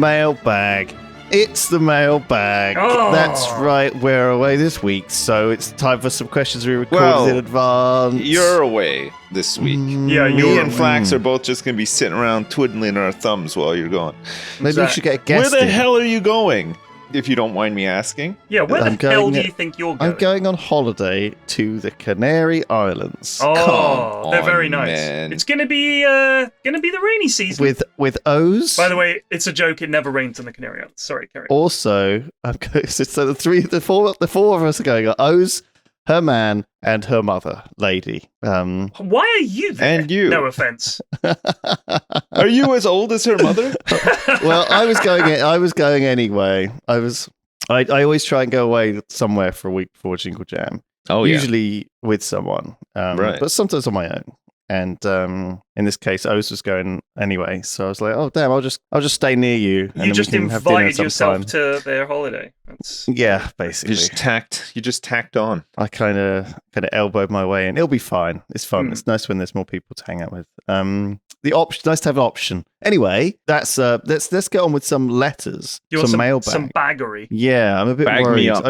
Mailbag. It's the mailbag. Oh. That's right, we're away this week, so it's time for some questions we recorded in advance. You're away this week. Yeah, Me and Flax are both just going to be sitting around twiddling our thumbs while you're gone. Maybe we should get a guest Where the in. hell are you going, if you don't mind me asking? Yeah, where the hell do you think you're going? I'm going on holiday to the Canary Islands. Oh, they're very nice. Man. It's gonna be the rainy season. With O's. By the way, it's a joke. It never rains on the Canary Islands. Sorry, carry on. Also, I'm going, so the four of us are going. O's, her man, and her mother, lady. Why are you there? And you. No offense. Are you as old as her mother? Well, I was going anyway. I always try and go away somewhere for a week before Jingle Jam. Oh, Usually with someone, Right. but sometimes on my own. And in this case, Oz was going anyway, so I was like, "Oh damn, I'll just stay near you." And You then just we can have dinner invited yourself sometime. to their holiday. That's Yeah, basically. You just tacked on. I kind of elbowed my way in. It'll be fine. It's fun. It's nice when there's more people to hang out with. The option, nice to have an option. Anyway, that's let's get on with some letters, you want some mailbag. some baggery. Yeah, I'm a bit Bag me worried. up.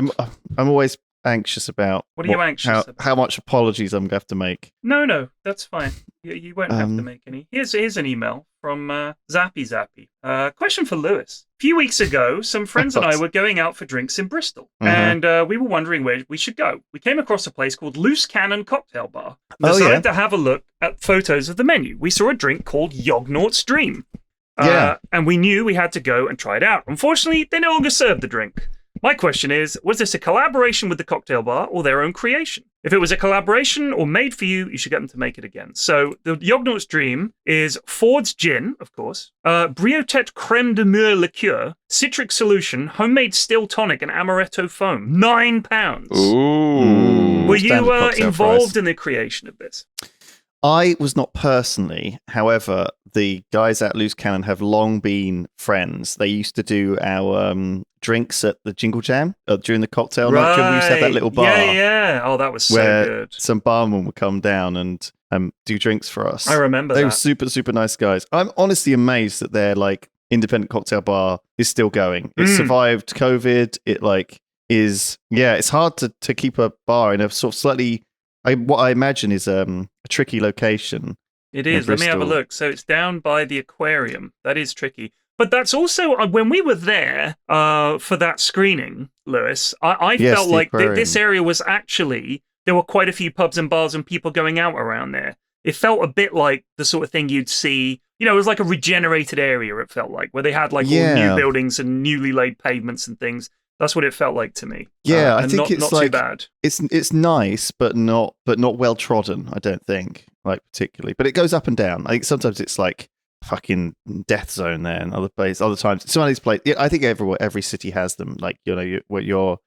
I'm always anxious about What are you anxious about? how much apologies I'm going to have to make. No, that's fine. You won't have to make any. Here's an email from Zappy. Question for Lewis. A few weeks ago, some friends and I were going out for drinks in Bristol, and we were wondering where we should go. We came across a place called Loose Cannon Cocktail Bar. Decided to have a look at photos of the menu. We saw a drink called Yognaut's Dream. And we knew we had to go and try it out. Unfortunately, they no longer served the drink. My question is, was this a collaboration with the cocktail bar or their own creation? If it was a collaboration or made for you, you should get them to make it again. So the Yognaut's Dream is Ford's Gin, of course, Briotet Creme de Mure Liqueur, Citric Solution, Homemade Still Tonic, and Amaretto Foam. £9. Ooh. Were you Standard cocktail involved price. in the creation of this? I was not personally. However, the guys at Loose Cannon have long been friends. They used to do our drinks at the Jingle Jam during the cocktail night. We used to have that little bar. Yeah. Oh, that was so where good. some barman would come down and do drinks for us. I remember They that. were super, super nice guys. I'm honestly amazed that their independent cocktail bar is still going. It survived COVID. It it's hard to keep a bar in a sort of slightly, what I imagine is a tricky location. It is. Let me have a look. So it's down by the aquarium. That is tricky. But that's also, when we were there for that screening, Lewis, I felt like this area was actually, there were quite a few pubs and bars and people going out around there. It felt a bit like the sort of thing you'd see, it was like a regenerated area, it felt like, where they had all new buildings and newly laid pavements and things. That's what it felt like to me. Yeah, I think it's not too bad. It's nice, but not well trodden. I don't think particularly, but it goes up and down. I think sometimes it's like fucking death zone there, and other times some of these places. I think every city has them. Where you're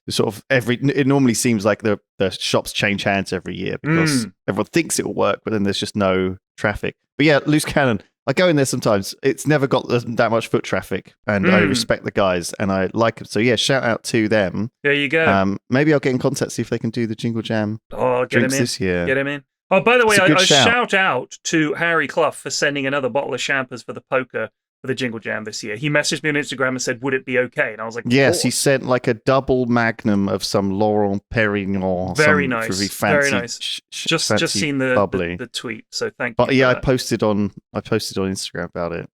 sort of it normally seems like the shops change hands every year because everyone thinks it will work, but then there's just no traffic. But yeah, Loose Cannon. I go in there sometimes. It's never got that much foot traffic, and I respect the guys, and I like them. So yeah, shout out to them. There you go. Maybe I'll get in contact, see if they can do the Jingle Jam drinks this year. Get him in. Oh, by the way, I shout out to Harry Clough for sending another bottle of champers for the poker for the Jingle Jam this year. He messaged me on Instagram and said, would it be okay? And I was like, yes, he sent a double magnum of some Laurent Perignon. Very nice. Really fancy, very nice. Just fancy seen the tweet, so thank you. But yeah, I posted on Instagram about it.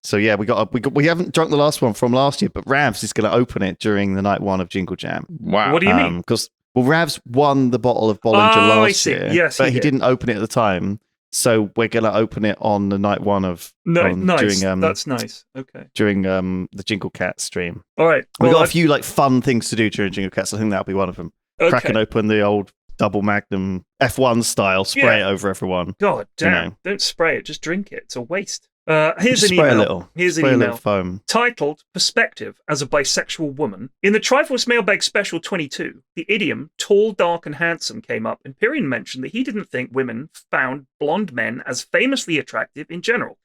So yeah, we haven't drunk the last one from last year, but Ravs is going to open it during the night one of Jingle Jam. Wow. What do you mean? Because Ravs won the bottle of Bollinger last year, yes, but he didn't open it at the time. So we're going to open it on the night one of nice. That's nice. Okay. During the Jingle Cat stream. All right. We got a few fun things to do during Jingle Cats. I think that'll be one of them. Okay. Cracking open the old double magnum F1 style, spray it over everyone. God damn! Don't spray it. Just drink it. It's a waste. Here's just an spray email. A little. Here's spray an a email little foam. Titled "Perspective as a Bisexual Woman." In the Triforce Mailbag Special 22, the idiom "tall, dark, and handsome" came up, and Pyrion mentioned that he didn't think women found blonde men as famously attractive in general.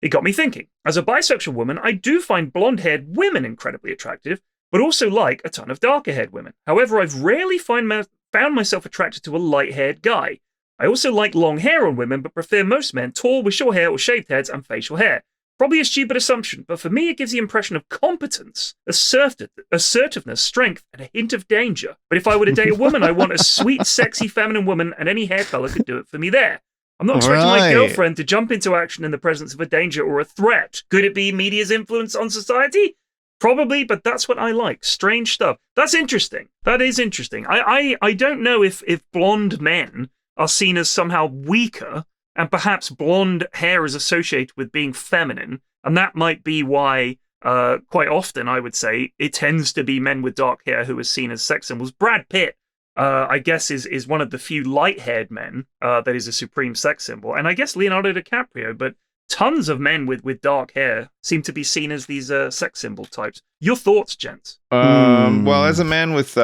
It got me thinking. As a bisexual woman, I do find blonde-haired women incredibly attractive, but also like a ton of darker-haired women. However, I've rarely found myself attracted to a light-haired guy. I also like long hair on women, but prefer most men tall with short hair or shaved heads and facial hair. Probably a stupid assumption, but for me it gives the impression of competence, assertiveness, strength, and a hint of danger. But if I were to date a woman, I want a sweet, sexy, feminine woman, and any hair color could do it for me there. I'm not expecting my girlfriend to jump into action in the presence of a danger or a threat. Could it be media's influence on society? Probably, but that's what I like. Strange stuff. That's interesting. That is interesting. I don't know if blonde men are seen as somehow weaker, and perhaps blonde hair is associated with being feminine, and that might be why quite often, I would say, it tends to be men with dark hair who are seen as sex symbols. Brad Pitt, I guess, is one of the few light-haired men that is a supreme sex symbol, and I guess Leonardo DiCaprio, but tons of men with dark hair seem to be seen as these sex symbol types. Your thoughts, gents? Well, as a man with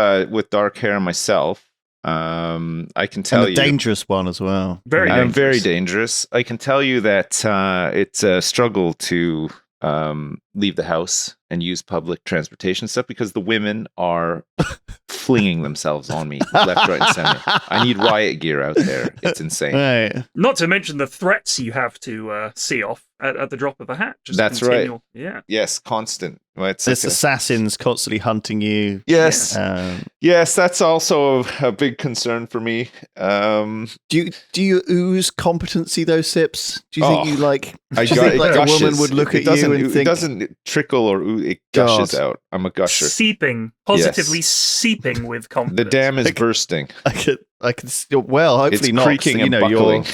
dark hair myself, I can tell you, dangerous one as well. I'm very dangerous. I can tell you that it's a struggle to leave the house and use public transportation stuff because the women are flinging themselves on me left, right, and center. I need riot gear out there. It's insane. Right. Not to mention the threats you have to see off at the drop of a hat. Just That's right. Yeah. Yes, constant. Well, There's assassins constantly hunting you. Yes. Yes, that's also a big concern for me. Do you ooze competency, though, Sips? Do you think you like? Do you think like a woman would look at you and think it doesn't trickle or it gushes out? I'm a gusher. Seeping, positively seeping with confidence. The dam is bursting. I could. Well, hopefully it's not. creaking so, and buckling.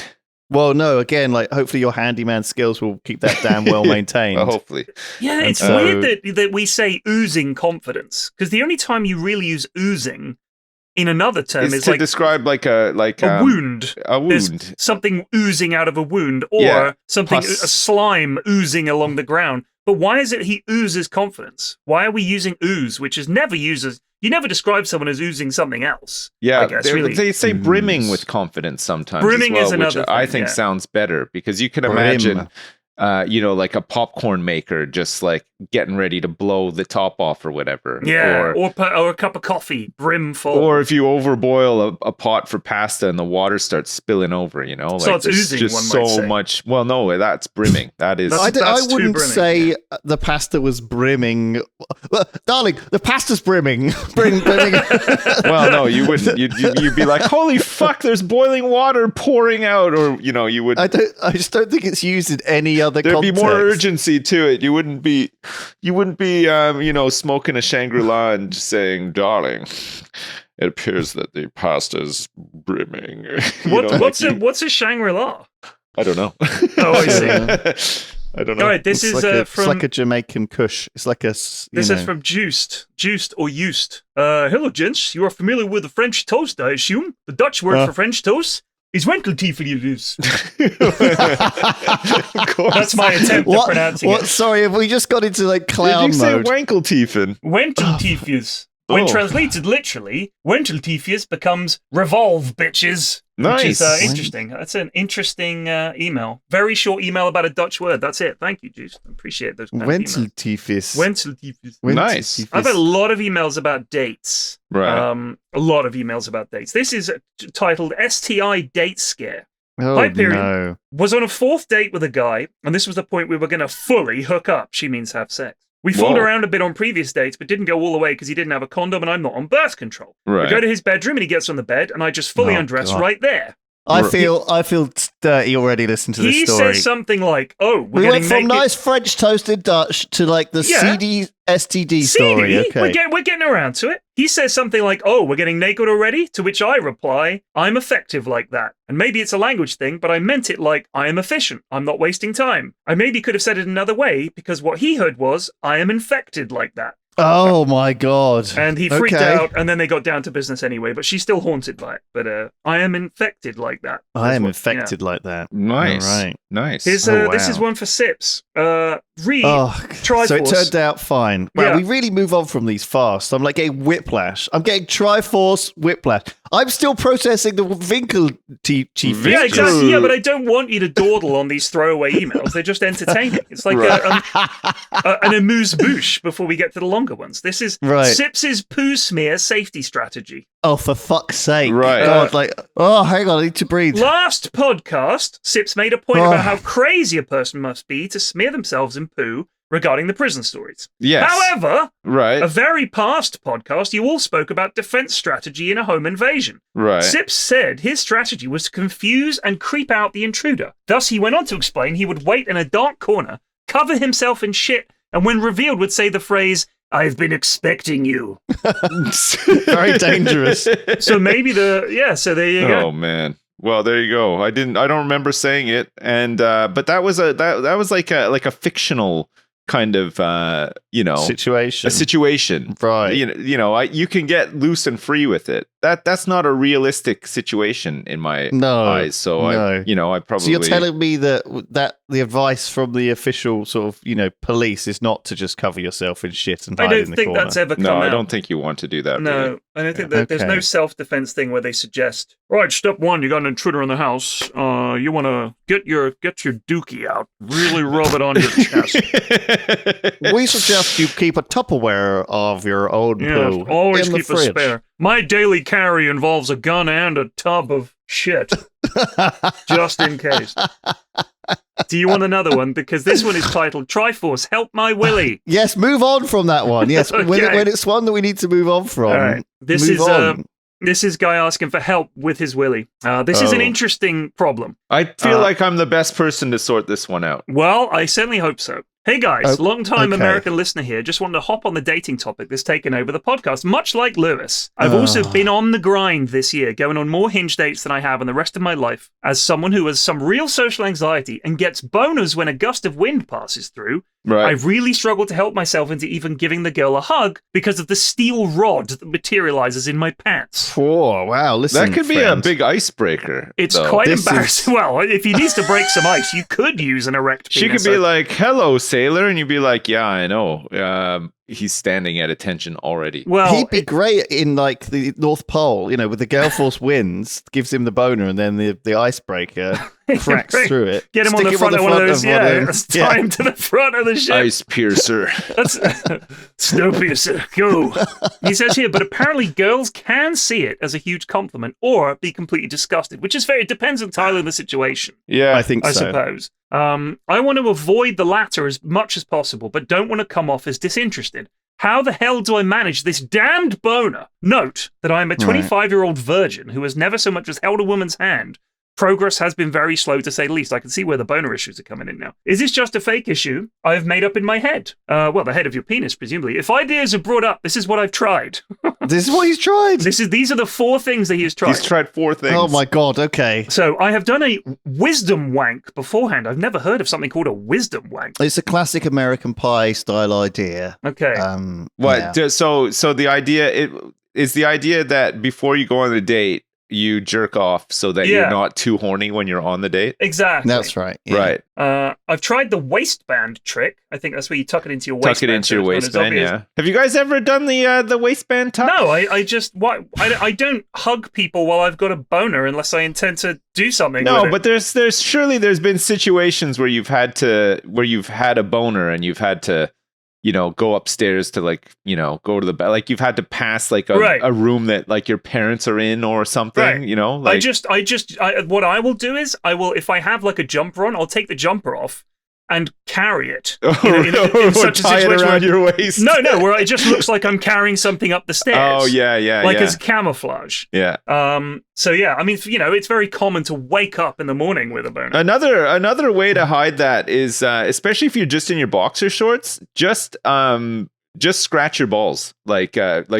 Well, no. Again, like hopefully your handyman skills will keep that dam well maintained. Well, hopefully. Yeah, it's weird that we say oozing confidence because the only time you really use oozing in another term is to like describe like a wound. A wound. There's something oozing out of a wound, or something a slime oozing along the ground. But why is it he oozes confidence? Why are we using ooze, which is never used as... You never describe someone as oozing something else. Yeah, I guess, really. They say brimming with confidence sometimes. Brimming as well, is another which I thing, think yeah. sounds better because you can imagine, like a popcorn maker just like getting ready to blow the top off or whatever. Yeah, or a cup of coffee, brim full. Or if you overboil a pot for pasta and the water starts spilling over, So it's oozing, just one so might say. much. Well, no, that's brimming. That is. I wouldn't brimming, say the pasta was brimming. Well, darling, the pasta's brimming. brimming. Well, no, you wouldn't. You'd be like, holy fuck, there's boiling water pouring out, or you would. I just don't think it's used in any other There'd context. be more urgency to it. You wouldn't be, smoking a Shangri-La and just saying, darling, it appears that the pasta's brimming. What's a Shangri-La? I don't know. Oh, I see. I don't know. All right, this is from... It's like a Jamaican kush. It's like a... This is from Juiced or Used. Hello, gents. You are familiar with the French toast, I assume? The Dutch word for French toast is wenteltiefjes. Of course. That's my attempt at pronouncing it. Sorry, have we just got into like clown Did you say mode? wankeltiefen? Wenteltiefjes. When translated literally, wenteltiefjes becomes revolve, bitches. Nice. Which is interesting. That's an interesting email. Very short email about a Dutch word. That's it. Thank you, Juice. I appreciate those kind of emails. Wenteltiefjes. Wenteltiefjes. Nice. I've had a lot of emails about dates. Right. A lot of emails about dates. This is titled STI Date Scare. Oh, Hi, Pyrion. no. Was on a fourth date with a guy, and this was the point we were going to fully hook up. She means have sex. We fooled around a bit on previous dates, but didn't go all the way because he didn't have a condom and I'm not on birth control. Right. We go to his bedroom and he gets on the bed and I just fully undress right there. I feel dirty already listening to this story. He says something like, "Oh, we went from nice French toasted Dutch to like the seedy STD story." Okay. We're getting around to it. He says something like, "Oh, we're getting naked already?" To which I reply, "I'm effective like that." And maybe it's a language thing, but I meant it like, I am efficient. I'm not wasting time. I maybe could have said it another way because what he heard was, I am infected like that. Oh my God. And he freaked out, and then they got down to business anyway, but she's still haunted by it. But I am infected like that. I am infected like that. Nice. All right. Nice. This is one for Sips. read Triforce. So it turned out fine. Wow, Yeah. we really move on from these fast. I'm like getting whiplash. I'm getting Triforce whiplash. I'm still processing the Winkle chief. Yeah, exactly. Yeah, but I don't want you to dawdle on these throwaway emails. They're just entertaining. It's like an amuse-bouche before we get to the longer ones. This is Sips's poo smear safety strategy. Oh, for fuck's sake. Right. God, hang on, I need to breathe. Last podcast, Sips made a point about how crazy a person must be to smear themselves in poo regarding the prison stories. Yes. However, Right. a very past podcast, you all spoke about defense strategy in a home invasion. Right. Sips said his strategy was to confuse and creep out the intruder. Thus, he went on to explain he would wait in a dark corner, cover himself in shit, and when revealed would say the phrase, "I've been expecting you." Very dangerous. So maybe so there you go. Oh man. Well, there you go. I don't remember saying it, and but that was like a fictional kind of situation. a situation, Right. You can get loose and free with it. That's not a realistic situation in my eyes. So I probably. So you're telling me that the advice from the official sort of police is not to just cover yourself in shit and hide in the corner. I don't think that's ever come out. No, I don't think you want to do that. No, really. I don't think that there's no self-defense thing where they suggest, right, step one, you got an intruder in the house. You want to get your dookie out, really rub it on your chest. We suggest you keep a Tupperware of your own poo always in the keep fridge. a spare. My daily carry involves a gun and a tub of shit, just in case. Do you want another one? Because this one is titled Triforce, Help My Willy. Yes, move on from that one. Yes, Okay. when it's one that we need to move on from. All right. This is guy asking for help with his willy. This is an interesting problem. I feel like I'm the best person to sort this one out. Well, I certainly hope so. Hey guys, long-time American listener here. Just wanted to hop on the dating topic that's taken over the podcast. Much like Lewis, I've also been on the grind this year, going on more Hinge dates than I have in the rest of my life. As someone who has some real social anxiety and gets boners when a gust of wind passes through, I've really struggled to help myself into even giving the girl a hug because of the steel rod that materializes in my pants. Oh, wow. Listen, that could be a big icebreaker. It's quite embarrassing. Well, if he needs to break some ice, you could use an erect penis. She could be like, "Hello, sailor," and you'd be like, "Yeah, I know." He's standing at attention already. Well, he'd be great in like the North Pole, with the gale force winds, gives him the boner, and then the icebreaker cracks through it. Get him on the front of one of those, tie him to the front of the ship. Ice piercer. Snow piercer, go. He says here, but apparently girls can see it as a huge compliment or be completely disgusted, which is it depends entirely on the situation. Yeah, I think so. I suppose. I want to avoid the latter as much as possible, but don't want to come off as disinterested. How the hell do I manage this damned boner? Note that I am a 25-year-old virgin who has never so much as held a woman's hand. Progress has been very slow, to say the least. I can see where the boner issues are coming in now. Is this just a fake issue I have made up in my head? Well, the head of your penis, presumably. If ideas are brought up, this is what I've tried. This is what he's tried. These are the 4 things that he has tried. He's tried 4 things. Oh my god, okay. So I have done a wisdom wank beforehand. I've never heard of something called a wisdom wank. It's a classic American Pie style idea. Okay. So the idea is the idea that before you go on a date, you jerk off so that you're not too horny when you're on the date. Exactly. That's right. Yeah. Right. I've tried the waistband trick. I think that's where you tuck it into your waistband. Tuck it into your waistband, yeah. Have you guys ever done the waistband tuck? No, I don't hug people while I've got a boner unless I intend to do something. No, but there's been situations where you've had a boner and you've had to go upstairs to go to the bed. Like you've had to pass like a room that like your parents are in or something, Like, what I will do is if I have like a jumper on, I'll take the jumper off and carry it. In such a tie situation it around your waist. No, where it just looks like I'm carrying something up the stairs. Oh, yeah. Like as camouflage. Yeah. So yeah, I mean, it's very common to wake up in the morning with a boner. Another way to hide that is, especially if you're just in your boxer shorts, just scratch your balls, like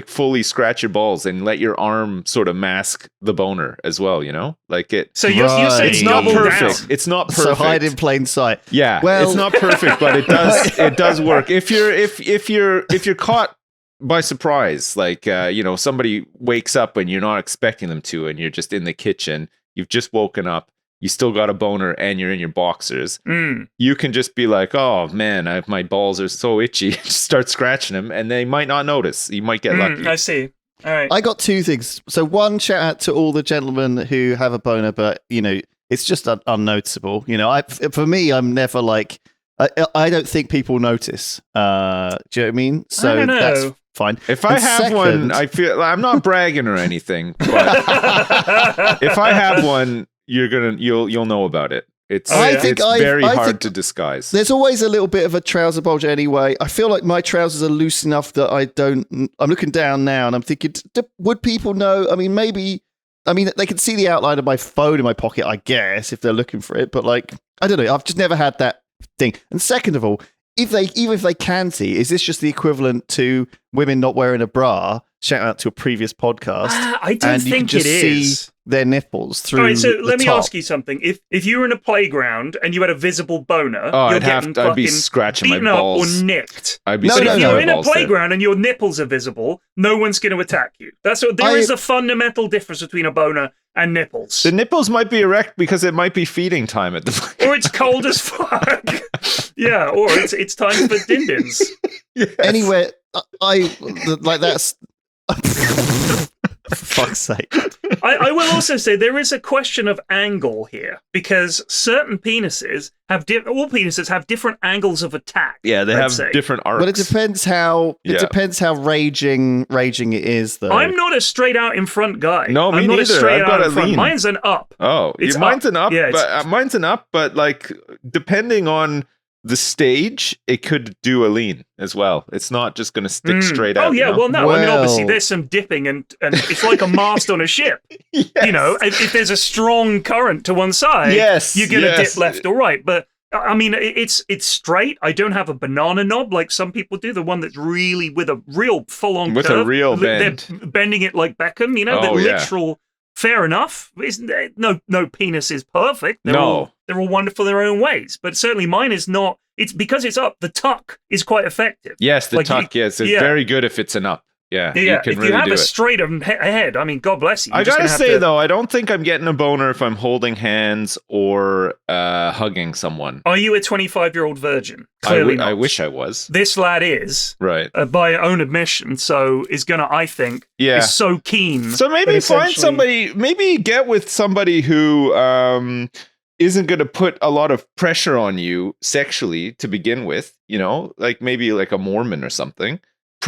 fully scratch your balls and let your arm sort of mask the boner as well, like it. So you're saying it's not perfect. It's not perfect. So hide in plain sight. Yeah, well, it's not perfect, but it does work. If you're caught by surprise, like somebody wakes up and you're not expecting them to, and you're just in the kitchen, you've just woken up. you still got a boner and you're in your boxers, Mm. you can just be like, oh man, my balls are so itchy. Just start scratching them and they might not notice. You might get lucky. I see. All right. I got two things. So one, shout out to all the gentlemen who have a boner, but it's just unnoticeable. For me, I'm never like, I don't think people notice. Do you know what I mean? So I don't know. that's fine. If I have one, I feel I'm not bragging or anything, but if I have one, you'll know about it. It's very hard to disguise. There's always a little bit of a trouser bulge anyway. I feel like my trousers are loose enough that I'm looking down now and I'm thinking, would people know? I mean, maybe. I mean, they can see the outline of my phone in my pocket, I guess, if they're looking for it. But like, I don't know. I've just never had that thing. And second of all, even if they can see, is this just the equivalent to women not wearing a bra? Shout out to a previous podcast. I don't think it is. See their nipples through. All right, so let me top. ask you something. If you were in a playground and you had a visible boner, I'd be scratching my balls or nicked. I'd be But if you're in a balls playground and your nipples are visible, no one's going to attack you. There is a fundamental difference between a boner and nipples. The nipples might be erect because it might be feeding time at the playground. Or it's cold as fuck. Yeah, or it's time for din-dins. Yes. Anyway, that's. For fuck's sake. I will also say there is a question of angle here because certain penises have all penises have different angles of attack. Yeah, they have different arcs. But it depends how raging it is, though. I'm not a straight out in front guy. No, me I'm not neither. a straight I've got out a in front. lean. Mine's an up. Oh, mine's an up. Yeah, but mine's an up. But like depending on the stage, it could do a lean as well. It's not just going to stick straight out. Oh yeah, well no. I mean, Well. obviously there's some dipping and it's like a mast on a ship. Yes. If there's a strong current to one side, you're going to dip left or right. But I mean, it's straight. I don't have a banana knob like some people do. The one that's really with a real full on with curve. a real bend. They're bending it like Beckham. The literal. Fair enough. No penis is perfect. They're all wonderful in their own ways. But certainly mine is not. It's because it's up. The tuck is quite effective. Yes, the tuck. Yes, it's very good if it's an up. Yeah, you can if really you have do a it. straight ahead, I mean, God bless you. I gotta say though, I don't think I'm getting a boner if I'm holding hands or hugging someone. Are you a 25-year-old virgin? Clearly not. I wish I was. This lad is, right, by own admission. So is gonna, I think, is so keen. So maybe find somebody. Maybe get with somebody who isn't going to put a lot of pressure on you sexually to begin with. Like maybe like a Mormon or something.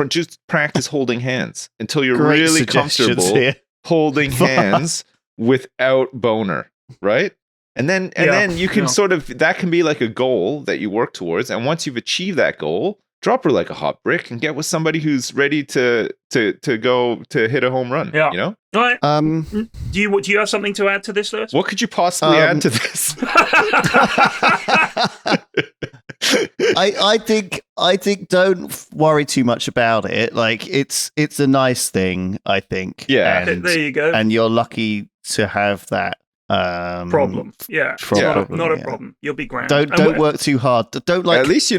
Just practice holding hands until you're really comfortable holding hands without boner, right? And then you can sort of, that can be like a goal that you work towards. And once you've achieved that goal, drop her like a hot brick and get with somebody who's ready to go to hit a home run. Yeah. All right. Do you have something to add to this, Lewis? What could you possibly add to this? I think don't worry too much about it. Like it's a nice thing, I think. Yeah. And, there you go. And you're lucky to have that problem. Yeah. Not a problem. You'll be grand. Don't work too hard. Don't like. At least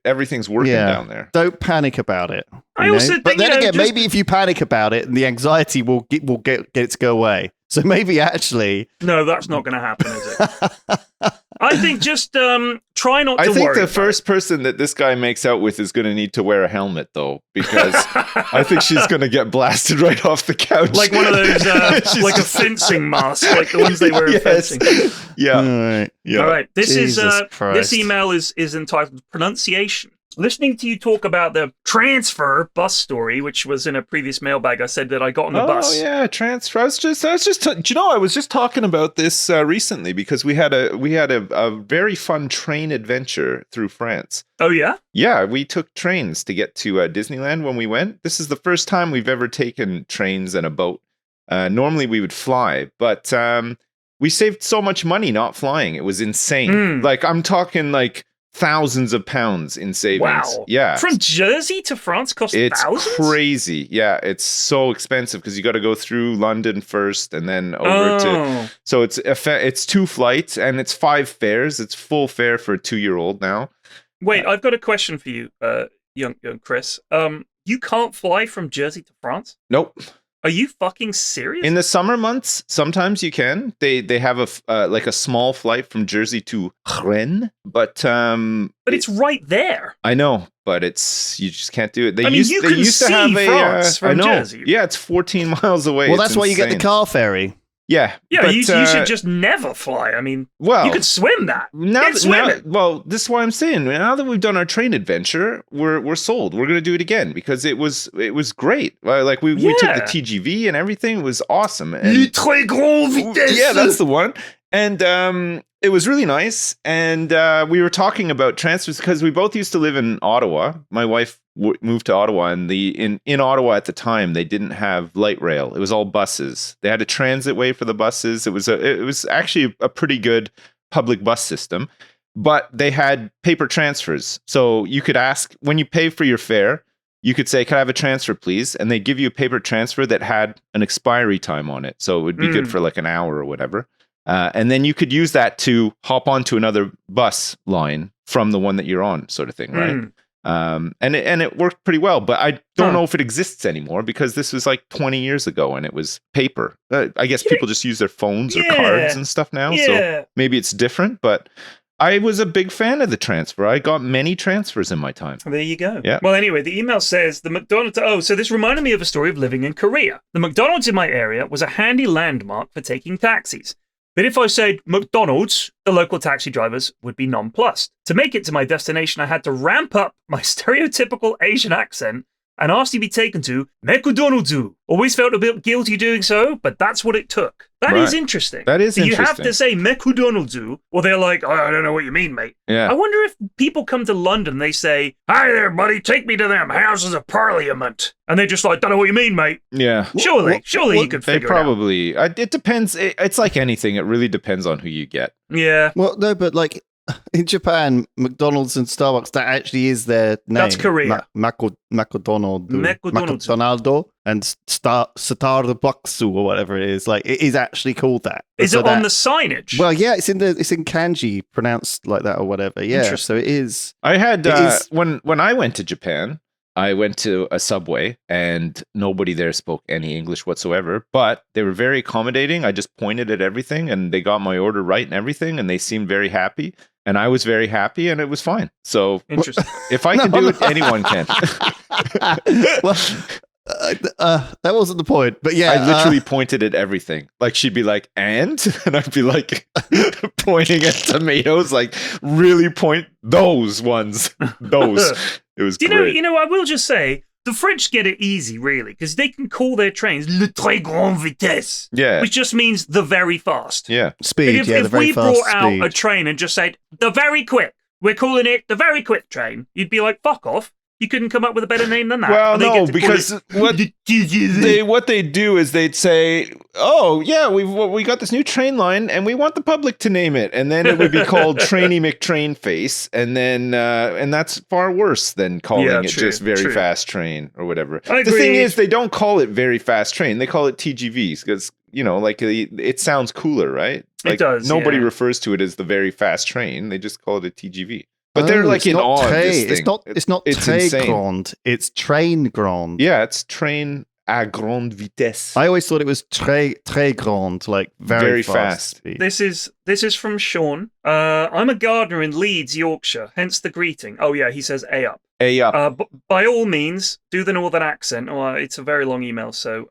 everything's working down there. Don't panic about it. But then again, maybe if you panic about it, the anxiety will get it to go away. So maybe actually, no, that's not going to happen, is it? I think just try not to worry. I think the first person that this guy makes out with is going to need to wear a helmet, though, because I think she's going to get blasted right off the couch. Like one of those, like a fencing mask, like the ones they wear in fencing. Yeah. All right. Yeah. All right. This Jesus email is entitled Pronunciation. Listening to you talk about the transfer bus story, which was in a previous mailbag, I said that I got on the bus. Oh yeah, transfer. I was just I was just talking about this recently because we had a very fun train adventure through France. Oh yeah? Yeah, we took trains to get to Disneyland when we went. This is the first time we've ever taken trains and a boat. Normally we would fly, but we saved so much money not flying. It was insane. Like I'm talking like thousands of pounds in savings. Wow. Yeah. From Jersey to France cost thousands? It's crazy. Yeah, it's so expensive because you got to go through London first and then over to... So it's 2 flights and it's 5 fares. It's full fare for a 2-year-old now. Wait, I've got a question for you, young Chris. You can't fly from Jersey to France? Nope. Are you fucking serious? In the summer months, sometimes you can. They have a small flight from Jersey to Rennes, but it's right there. I know, but you just can't do it. You can see France from Jersey. Yeah, it's 14 miles away. Well, that's why you get the car ferry. Yeah. Yeah, but, you should just never fly. I mean, you could swim that. This is why I'm saying, now that we've done our train adventure, we're sold. We're going to do it again because it was great. Like we took the TGV and everything. It was awesome. Le très grande vitesse. Yeah, that's the one. And it was really nice. And we were talking about transfers because we both used to live in Ottawa. My wife moved to Ottawa, and in Ottawa at the time, they didn't have light rail. It was all buses. They had a transit way for the buses. It was actually a pretty good public bus system, but they had paper transfers. So you could ask, when you pay for your fare, you could say, "Can I have a transfer, please?" And they give you a paper transfer that had an expiry time on it. So it would be good for like an hour or whatever. And then you could use that to hop onto another bus line from the one that you're on, sort of thing, right? And it worked pretty well, but I don't know if it exists anymore because this was like 20 years ago and it was paper. I guess people just use their phones or cards and stuff now, so maybe it's different, but I was a big fan of the transfer. I got many transfers in my time. There you go. Yeah. Well, anyway, the email says the McDonald's. Oh, so this reminded me of a story of living in Korea. The McDonald's in my area was a handy landmark for taking taxis. But if I said McDonald's, the local taxi drivers would be nonplussed. To make it to my destination, I had to ramp up my stereotypical Asian accent and asked to be taken to McDonald's. Always felt a bit guilty doing so, but that's what it took. That is interesting. That is interesting. You have to say McDonald's, or they're like, "Oh, I don't know what you mean, mate." Yeah. I wonder if people come to London, they say, "Hi there, buddy, take me to them Houses of Parliament." And they're just like, "Don't know what you mean, mate." Yeah. Surely you could figure it out. It depends. It's like anything. It really depends on who you get. Yeah. Well, no, but like in Japan, McDonald's and Starbucks, that actually is their name. That's Korea. McDonald's and Starbucks or whatever it is. Like, it is actually called that. Is it on the signage? Well, yeah, it's in kanji, pronounced like that or whatever. Yeah, so it is. I had when I went to Japan, I went to a Subway and nobody there spoke any English whatsoever, but they were very accommodating. I just pointed at everything and they got my order right and everything, and they seemed very happy. And I was very happy, and it was fine. So, interesting. If I can do it, anyone can. Well, that wasn't the point, but yeah. I literally pointed at everything. Like, she'd be like, and I'd be like, pointing at tomatoes, like, really point those ones. Those. It was great. I will just say, the French get it easy, really, because they can call their trains le très grande vitesse, which just means the very fast. Yeah, speed. If we brought out a train and just said the very quick, we're calling it the very quick train, you'd be like, fuck off. You couldn't come up with a better name than that. Well, no, because what they do is they'd say, "Oh, yeah, we got this new train line, and we want the public to name it," and then it would be called Trainy McTrainface, and then and that's far worse than calling it just Very Fast Train or whatever. I agree. The thing is, they don't call it Very Fast Train; they call it TGVs because like it sounds cooler, right? Like, it does. Nobody refers to it as the Very Fast Train; they just call it a TGV. But they're like in awe of this thing. It's not très grande. It's train grande. Yeah, it's train à grande vitesse. I always thought it was très grande, like very fast. This is from Sean. I'm a gardener in Leeds, Yorkshire. Hence the greeting. Oh yeah, he says A up. A up. By all means, do the northern accent. Oh, it's a very long email, so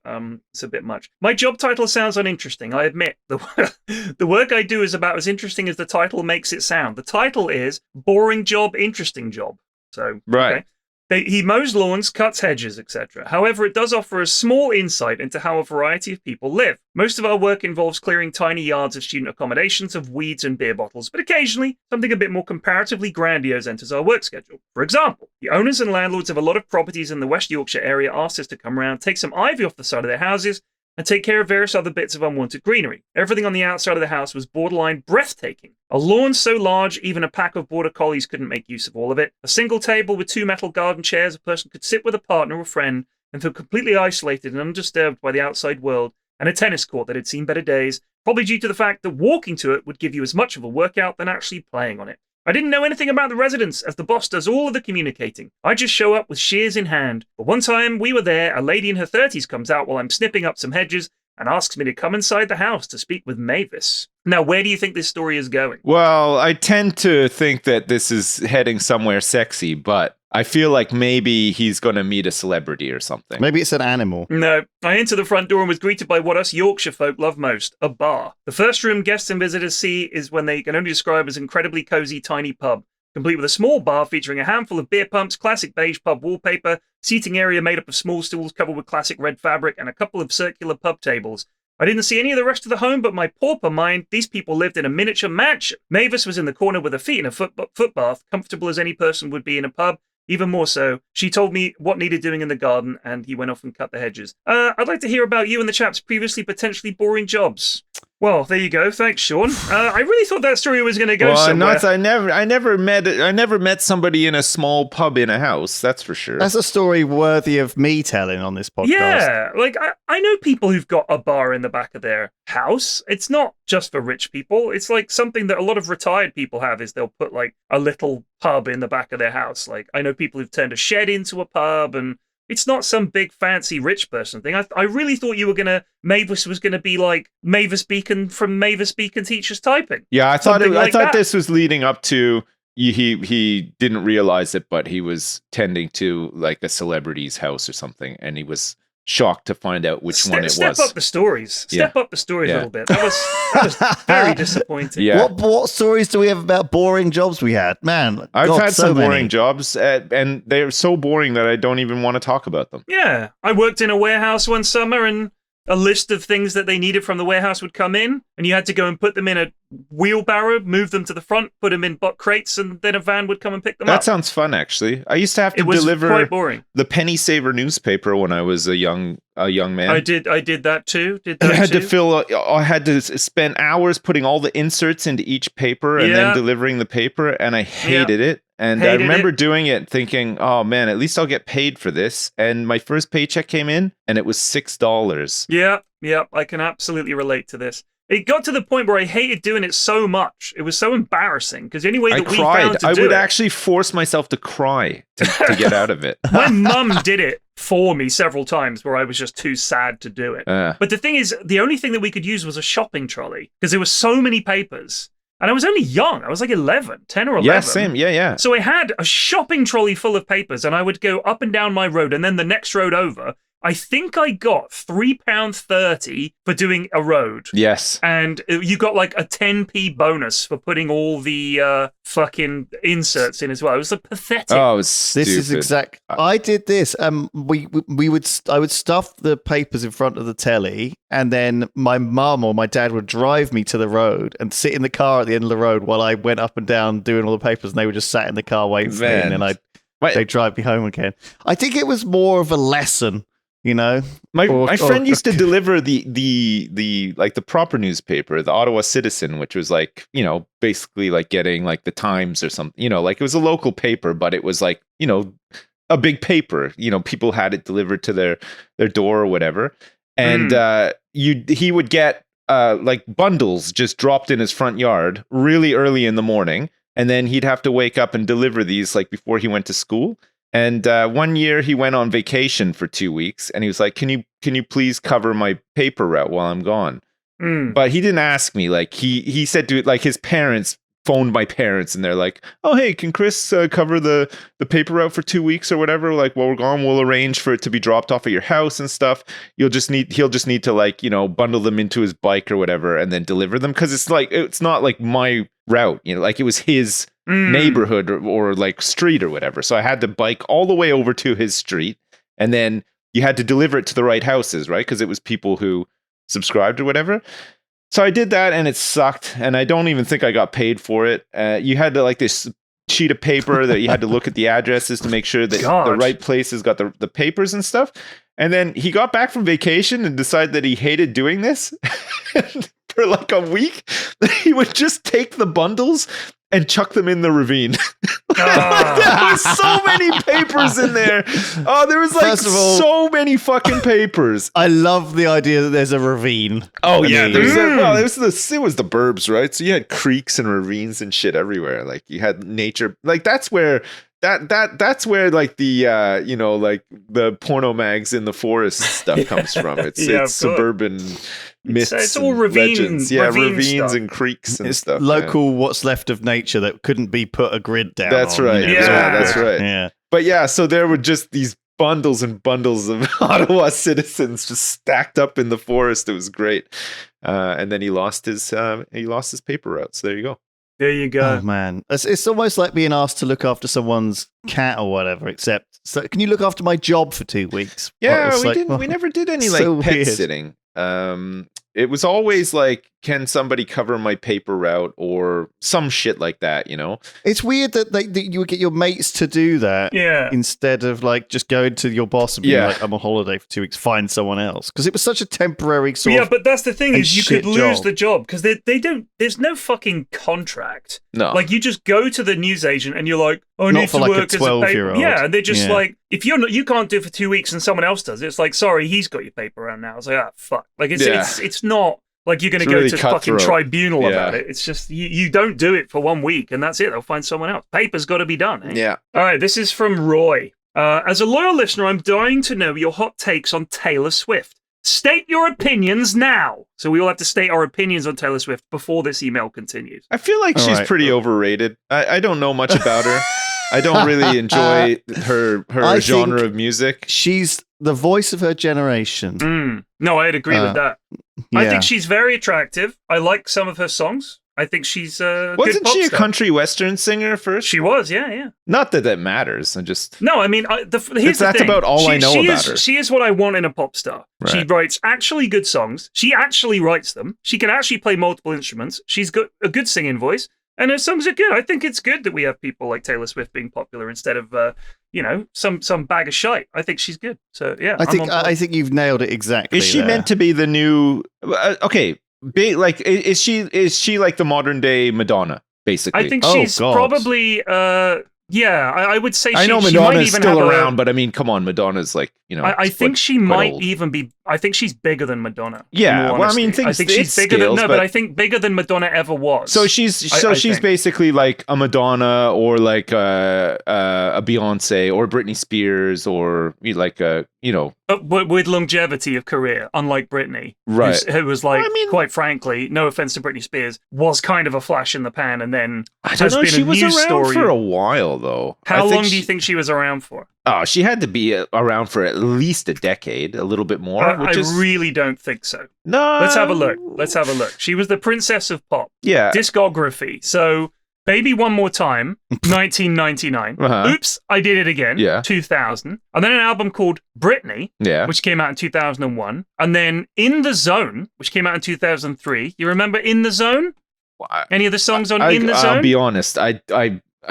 it's a bit much. My job title sounds uninteresting. I admit the work I do is about as interesting as the title makes it sound. The title is boring job, interesting job. So right. Okay. He mows lawns, cuts hedges, etc. However, it does offer a small insight into how a variety of people live. Most of our work involves clearing tiny yards of student accommodations of weeds and beer bottles, but occasionally something a bit more comparatively grandiose enters our work schedule. For example, the owners and landlords of a lot of properties in the West Yorkshire area asked us to come around, take some ivy off the side of their houses, and take care of various other bits of unwanted greenery. Everything on the outside of the house was borderline breathtaking. A lawn so large, even a pack of border collies couldn't make use of all of it. A single table with 2 metal garden chairs, a person could sit with a partner or friend and feel completely isolated and undisturbed by the outside world, and a tennis court that had seen better days, probably due to the fact that walking to it would give you as much of a workout than actually playing on it. I didn't know anything about the residents, as the boss does all of the communicating. I just show up with shears in hand. But one time we were there, a lady in her 30s comes out while I'm snipping up some hedges and asks me to come inside the house to speak with Mavis. Now, where do you think this story is going? Well, I tend to think that this is heading somewhere sexy, but I feel like maybe he's going to meet a celebrity or something. Maybe it's an animal. No. I entered the front door and was greeted by what us Yorkshire folk love most, a bar. The first room guests and visitors see is when they can only describe as an incredibly cozy tiny pub, complete with a small bar featuring a handful of beer pumps, classic beige pub wallpaper, seating area made up of small stools covered with classic red fabric, and a couple of circular pub tables. I didn't see any of the rest of the home, but my pauper mind, these people lived in a miniature mansion. Mavis was in the corner with her feet in a foot bath, comfortable as any person would be in a pub. Even more so, she told me what needed doing in the garden, and he went off and cut the hedges. I'd like to hear about you and the chap's previously potentially boring jobs. Well, there you go. Thanks, Sean. I really thought that story was going to go somewhere. I never met somebody in a small pub in a house. That's for sure. That's a story worthy of me telling on this podcast. Yeah, like I know people who've got a bar in the back of their house. It's not just for rich people. It's like something that a lot of retired people have is they'll put like a little pub in the back of their house. Like I know people who've turned a shed into a pub, and it's not some big fancy rich person thing. I really thought you were Mavis was gonna be like Mavis Beacon from Mavis Beacon Teaches Typing. Yeah, I thought this was leading up to he didn't realize it, but he was tending to like a celebrity's house or something, and he was shocked to find out which one it was. Step up the stories. Step up the stories a little bit. That was very disappointing. Yeah. What stories do we have about boring jobs we had? Man, I've had so some boring many jobs, and they're so boring that I don't even want to talk about them. Yeah. I worked in a warehouse one summer, and a list of things that they needed from the warehouse would come in, and you had to go and put them in a wheelbarrow, move them to the front, put them in crates, and then a van would come and pick them up. That sounds fun, actually. I used to have to deliver quite boring. The Penny Saver newspaper when I was a young man. I did that too. I had to spend hours putting all the inserts into each paper and then delivering the paper, and I hated it. And I remember doing it thinking, oh man, at least I'll get paid for this. And my first paycheck came in and it was $6. Yeah, I can absolutely relate to this. It got to the point where I hated doing it so much. It was so embarrassing because the only way that we found to I do would it, actually force myself to cry to get out of it. My mum did it for me several times where I was just too sad to do it. But the thing is, the only thing that we could use was a shopping trolley because there were so many papers. And I was only young. I was like 10 or 11. Yeah, same. Yeah. So I had a shopping trolley full of papers, and I would go up and down my road and then the next road over. I think I got £3.30 for doing a road. Yes. And you got like a 10p bonus for putting all the fucking inserts in as well. It was pathetic. Oh, it was stupid. This is exact. I did this. I would stuff the papers in front of the telly, and then my mum or my dad would drive me to the road and sit in the car at the end of the road while I went up and down doing all the papers, and they were just sat in the car waiting for me, and then they'd drive me home again. I think it was more of a lesson. You know, my friend used to deliver the like the proper newspaper, the Ottawa Citizen, which was like, you know, basically like getting like the Times or something, you know, like it was a local paper, but it was like, you know, a big paper, you know, people had it delivered to their door or whatever. And he would get like bundles just dropped in his front yard really early in the morning. And then he'd have to wake up and deliver these like before he went to school. And one year he went on vacation for 2 weeks, and he was like, "Can you please cover my paper route while I'm gone?" But he didn't ask me. Like he said to it, like his parents phoned my parents, and they're like, "Oh hey, can Chris cover the paper route for 2 weeks or whatever? Like while we're gone, we'll arrange for it to be dropped off at your house and stuff. He'll just need to like, you know, bundle them into his bike or whatever, and then deliver them because it's not like my route, you know, like it was his." Neighborhood or like street or whatever. So I had to bike all the way over to his street, and then you had to deliver it to the right houses, right? Because it was people who subscribed or whatever. So I did that, and it sucked, and I don't even think I got paid for it. You had to like this sheet of paper that you had to look at the addresses to make sure that the right places got the papers and stuff. And then he got back from vacation and decided that he hated doing this. For like a week, he would just take the bundles and chuck them in the ravine. There was so many papers in there. Oh, there was like First of all, so many fucking papers. I love the idea that there's a ravine. Oh I yeah, mean- it was the burbs, right? So you had creeks and ravines and shit everywhere. Like you had nature. Like that's where that's where like the you know, like the porno mags in the forest stuff comes from. It's Yeah, it's suburban myths. It's all and ravine- legends. Yeah, ravine ravines stuff. and creeks and It's stuff. local what's left of nature that couldn't be put a grid down. That's on, right. you know, Yeah, so- that's right. Yeah. But yeah, so there were just these bundles and bundles of Ottawa citizens just stacked up in the forest. It was great. And then he lost his paper route. So there you go. There you go. Oh man, it's almost like being asked to look after someone's cat or whatever. Except, so, can you look after my job for 2 weeks? Yeah, Well, it's we like, didn't. well, We never did any so like pet weird. sitting. It was always like, can somebody cover my paper route or some shit like that? You know? It's weird that you would get your mates to do that Yeah. instead of like just going to your boss and being Yeah. like, I'm on holiday for 2 weeks, find someone else. Because it was such a temporary sort Yeah, of. but that's the thing a is you shit could lose job. the job because they don't. There's no fucking contract. No. Like you just go to the newsagent and you're like, I Not need for to like a work as a paper. 12-year-old. Yeah, and they're just Yeah. like, if you can't do it for 2 weeks and someone else does it, it's like, sorry, he's got your paper around now. It's like, ah, fuck. Like it's not like you're going to It's go really to fucking cutthroat. tribunal Yeah. about it. It's just you don't do it for 1 week and that's it. They'll find someone else. Paper's got to be done. Eh? yeah. All right, this is from Roy. As a loyal listener, I'm dying to know your hot takes on Taylor Swift. State your opinions now. So we all have to state our opinions on Taylor Swift before this email continues. I feel like All she's right. pretty overrated. I don't know much about her. I don't really enjoy her I genre think- of music. She's the voice of her generation. No, I'd agree with that. Yeah. I think she's very attractive. I like some of her songs. I think she's a good Wasn't pop she a star. country western singer first? She was, yeah. Not that that matters. I just No, I mean, here's the that's thing. about all I know about her. She is what I want in a pop star. She Right. writes actually good songs. She actually writes them. She can actually play multiple instruments. She's got a good singing voice. And her songs are good. I think it's good that we have people like Taylor Swift being popular instead of, some bag of shite. I think she's good. So, yeah. I think you've nailed it exactly. is she there. meant to be the new? Okay, like is she like the modern day Madonna? Basically, I think Oh, she's God. probably, I would say I know she might Madonna's even still have around, but I mean, come on, Madonna's like I think what, she quite might old. even be. I think she's bigger than Madonna. Yeah, in all well, I mean, honesty. I things- think it she's bigger than scales, but but- I think bigger than Madonna ever was. So she's I she's think. basically like a Madonna or like a Beyonce or Britney Spears or like a but with longevity of career, unlike Britney, Right. who was like, I mean- quite frankly, no offense to Britney Spears, was kind of a flash in the pan, and then I don't has know. been She a was news around story. for a while though. How I think long do you think she was around for? Oh, she had to be around for at least a decade, a little bit more. I which is really don't think so. no. Let's have a look. She was the princess of pop. Yeah. Discography. So, Baby One More Time, 1999. Uh-huh. Oops, I Did It Again, Yeah. 2000. And then an album called Britney, Yeah. which came out in 2001. And then In the Zone, which came out in 2003. You remember In the Zone? Any of the songs on In the Zone? I'll be honest. I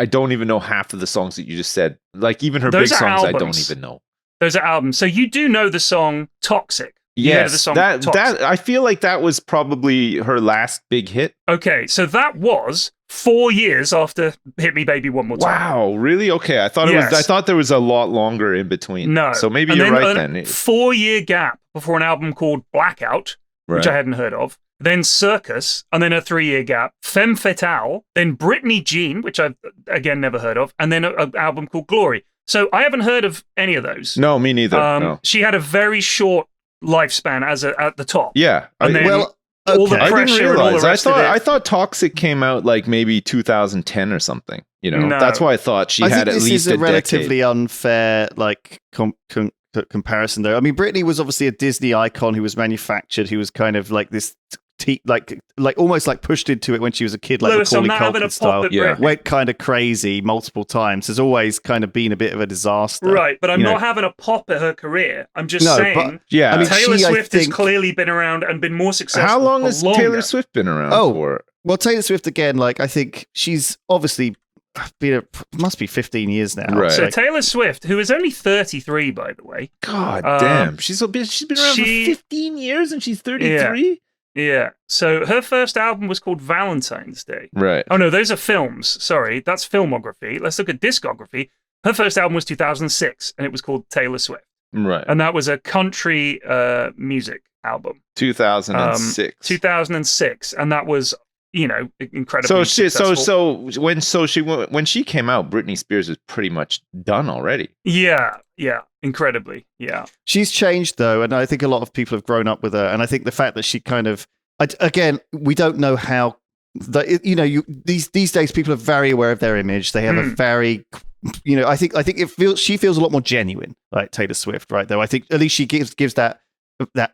don't even know half of the songs that you just said. Like even her Those big are songs, I don't albums. even know. Those are albums. So you do know the song Toxic. You heard of the Yes, song that Toxic. I feel like that was probably her last big hit. Okay, so that was 4 years after Hit Me Baby One More Time. Wow, really? Okay, I thought it was. Yes. I thought there was a lot longer in between. No. so maybe And you're right a then. 4-year gap before an album called Blackout, which Right. I hadn't heard of. Then Circus, and then a 3-year gap. Femme Fatale, then Britney Jean, which I've, again, never heard of, and then an album called Glory. So I haven't heard of any of those. No, me neither. No. She had a very short lifespan at the top. Yeah, And then Well, all the okay. I didn't pressure and all the realize. I rest of thought it. I thought Toxic came out like maybe 2010 or something. You know, No. that's why I thought she I had think at this least is a a relatively decade. unfair comparison, though. I mean, Britney was obviously a Disney icon who was manufactured, who was kind of like this, like almost like pushed into it when she was a kid, like Lewis, I'm Macaulay not having a Culkin style. pop at Yeah. Britney. Went kind of crazy multiple times. Has always kind of been a bit of a disaster. Right, but I'm You know. not having a pop at her career. I'm just No, saying. but- Yeah. I mean, Taylor she, I Swift has think- clearly been around and been more successful. how long for has longer. Taylor Swift been around Oh. for? Well, Taylor Swift again. Like I think she's obviously been must be 15 years now. Right. So Like, Taylor Swift, who is only 33, by the way. God Um, damn, she's been around for she- 15 years and she's 33. Yeah. So her first album was called Valentine's Day. Right. Oh, no, those are films. Sorry, that's filmography. Let's look at discography. Her first album was 2006, and it was called Taylor Swift. Right. And that was a country music album. 2006. 2006, and that was, incredibly successful. When she came out, Britney Spears was pretty much done already. Yeah, incredibly, yeah. She's changed though, and I think a lot of people have grown up with her. And I think the fact that she kind of, again, we don't know how. These days people are very aware of their image. They have a very, I think she feels a lot more genuine, like Taylor Swift, right? Though I think at least she gives that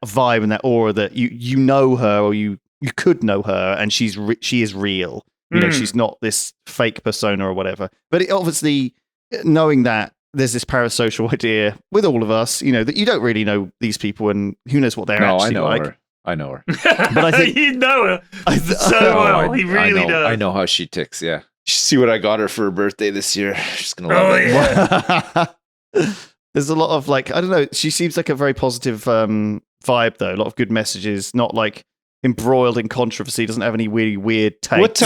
vibe and that aura that you know her, or you could know her, and she is real. She's not this fake persona or whatever. But obviously, knowing that there's this parasocial idea with all of us, that you don't really know these people, and who knows what they're actually like. I know her. But I think you know her so well. He really does. I know how she ticks. Yeah. See what I got her for her birthday this year. She's gonna love it. Yeah. There's a lot of I don't know. She seems like a very positive vibe though. A lot of good messages. Not like embroiled in controversy. Doesn't have any really weird takes.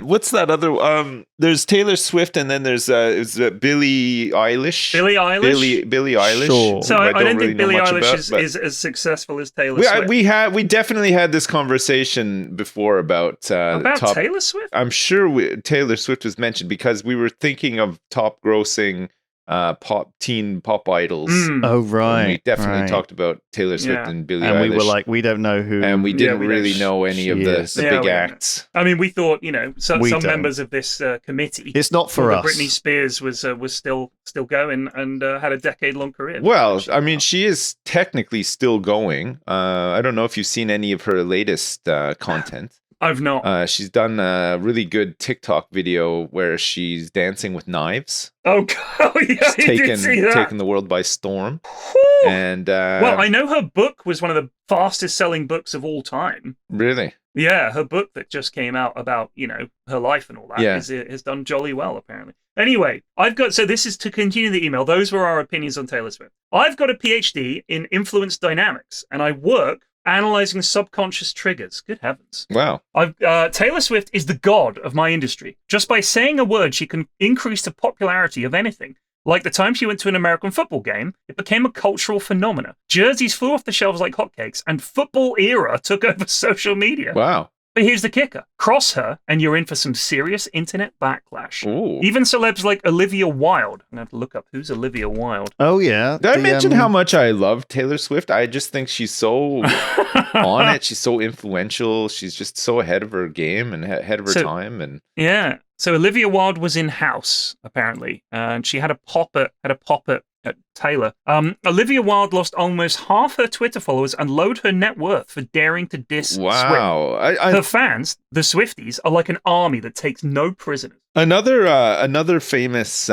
What's that other? There's Taylor Swift, and then there's Billie Eilish. Billie Eilish. Billie Eilish. Sure. So I don't think Billie Eilish is as successful as Taylor Swift. We definitely had this conversation before about Taylor Swift. I'm sure Taylor Swift was mentioned because we were thinking of top grossing teen pop idols. Oh right. And we definitely talked about Taylor Swift and Billie Eilish. And we were like, we don't know who, and we didn't really know any of the big acts. I mean, we thought, some members of this committee. It's not for us. Britney Spears was still going and had a decade-long career. Well, I mean, she is technically still going. I don't know if you've seen any of her latest content. I've not. She's done a really good TikTok video where she's dancing with knives. Oh, God, yeah, taking the world by storm. Whew. And well, I know her book was one of the fastest-selling books of all time. Really? Yeah, her book that just came out about her life and all that has done jolly well, apparently. Anyway, so this is to continue the email. Those were our opinions on Taylor Swift. I've got a PhD in influence dynamics, and I work analyzing subconscious triggers. Good heavens. Wow. Taylor Swift is the god of my industry. Just by saying a word, she can increase the popularity of anything. Like the time she went to an American football game, it became a cultural phenomenon. Jerseys flew off the shelves like hotcakes, and football era took over social media. Wow. But here's the kicker. Cross her, and you're in for some serious internet backlash. Ooh. Even celebs like Olivia Wilde. I'm going to have to look up who's Olivia Wilde. Oh, yeah. Did I mention how much I love Taylor Swift? I just think she's so on it. She's so influential. She's just so ahead of her game and ahead of her time. And yeah. So Olivia Wilde was in House, apparently, and she had a pop at Taylor. Olivia Wilde lost almost half her Twitter followers and lowered her net worth for daring to diss Swift. Her fans, the Swifties, are like an army that takes no prisoners. Another famous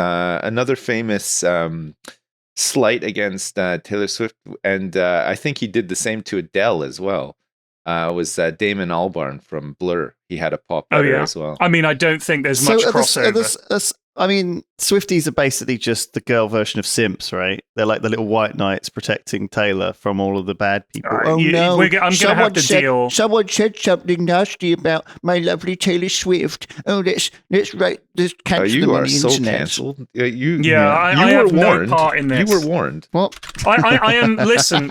slight against Taylor Swift, and I think he did the same to Adele as well. Was Damon Albarn from Blur. He had a pop as well. I mean, I don't think there's much crossover. I mean, Swifties are basically just the girl version of simps, right? They're like the little white knights protecting Taylor from all of the bad people. I'm going to have to deal. Someone said something nasty about my lovely Taylor Swift. Oh, let's cancel them on the so internet. Cancelled. I have no part in this. You were warned. What? I am. Listen.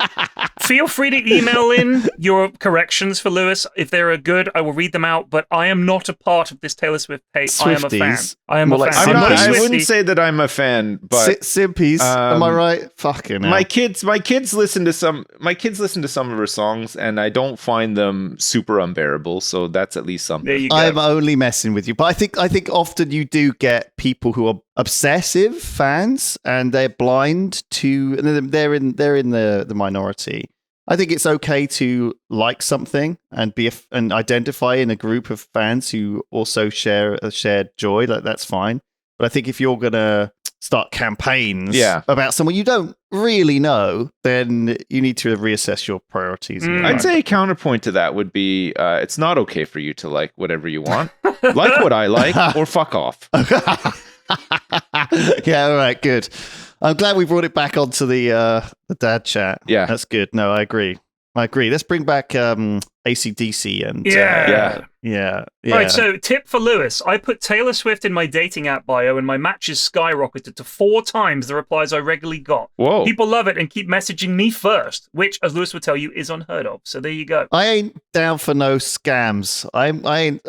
Feel free to email in your corrections for Lewis. If they are good, I will read them out. But I am not a part of this Taylor Swift hate. Swifties. I am a fan. I am a fan. I wouldn't say that I'm a fan, but simpies. Am I right? Fucking hell. My kids listen to some of her songs, and I don't find them super unbearable. So that's at least something. There you go. I'm only messing with you, but I think often you do get people who are obsessive fans, and they're blind to, and they're in the minority. I think it's okay to like something and and identify in a group of fans who also share a shared joy. Like that's fine. But I think if you're gonna start campaigns about someone you don't really know, then you need to reassess your priorities. I'd say a counterpoint to that would be it's not okay for you to like whatever you want. Like what I like, or fuck off. Yeah, all right, good. I'm glad we brought it back onto the dad chat. Yeah. That's good. No, I agree. Let's bring back AC/DC and Yeah. Right, so tip for Lewis. I put Taylor Swift in my dating app bio and my matches skyrocketed to 4 times the replies I regularly got. Whoa. People love it and keep messaging me first, which, as Lewis would tell you, is unheard of. So there you go. I ain't down for no scams. I ain't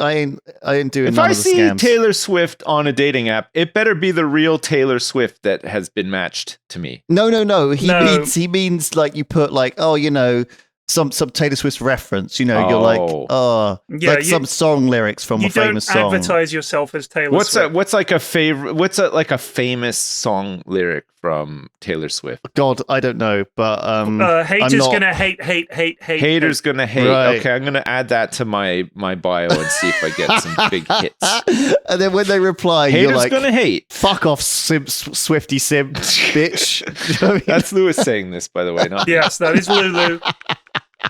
doing If none I of the see scams. Taylor Swift on a dating app, it better be the real Taylor Swift that has been matched to me. No. He means like you put like, oh, you know, some Taylor Swift reference. You know, you're like, oh, like some song lyrics from a famous song. You don't advertise yourself as Taylor Swift. What's like a favorite? What's like a famous song lyric from Taylor Swift? God, I don't know, but haters gonna hate. Haters gonna hate. Right. Okay, I'm gonna add that to my bio and see if I get some big hits. And then when they reply, haters you're like, gonna hate. Fuck off, Swifty Sim, bitch. You know what I mean? That's Lewis saying this, by the way. Not Yes, that is Lulu.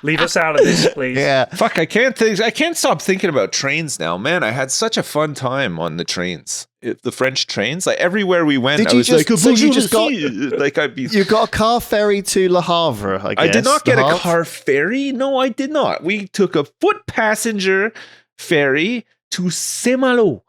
Leave us out of this, please. Yeah. Fuck, I can't stop thinking about trains now. Man, I had such a fun time on the trains. The French trains. Like everywhere we went, Did I you was just, like, so you just got like I'd be. You got a car ferry to Le Havre, I guess. I did not get Le a Havre? car ferry. No, I did not. We took a foot passenger ferry to Saint-Malo,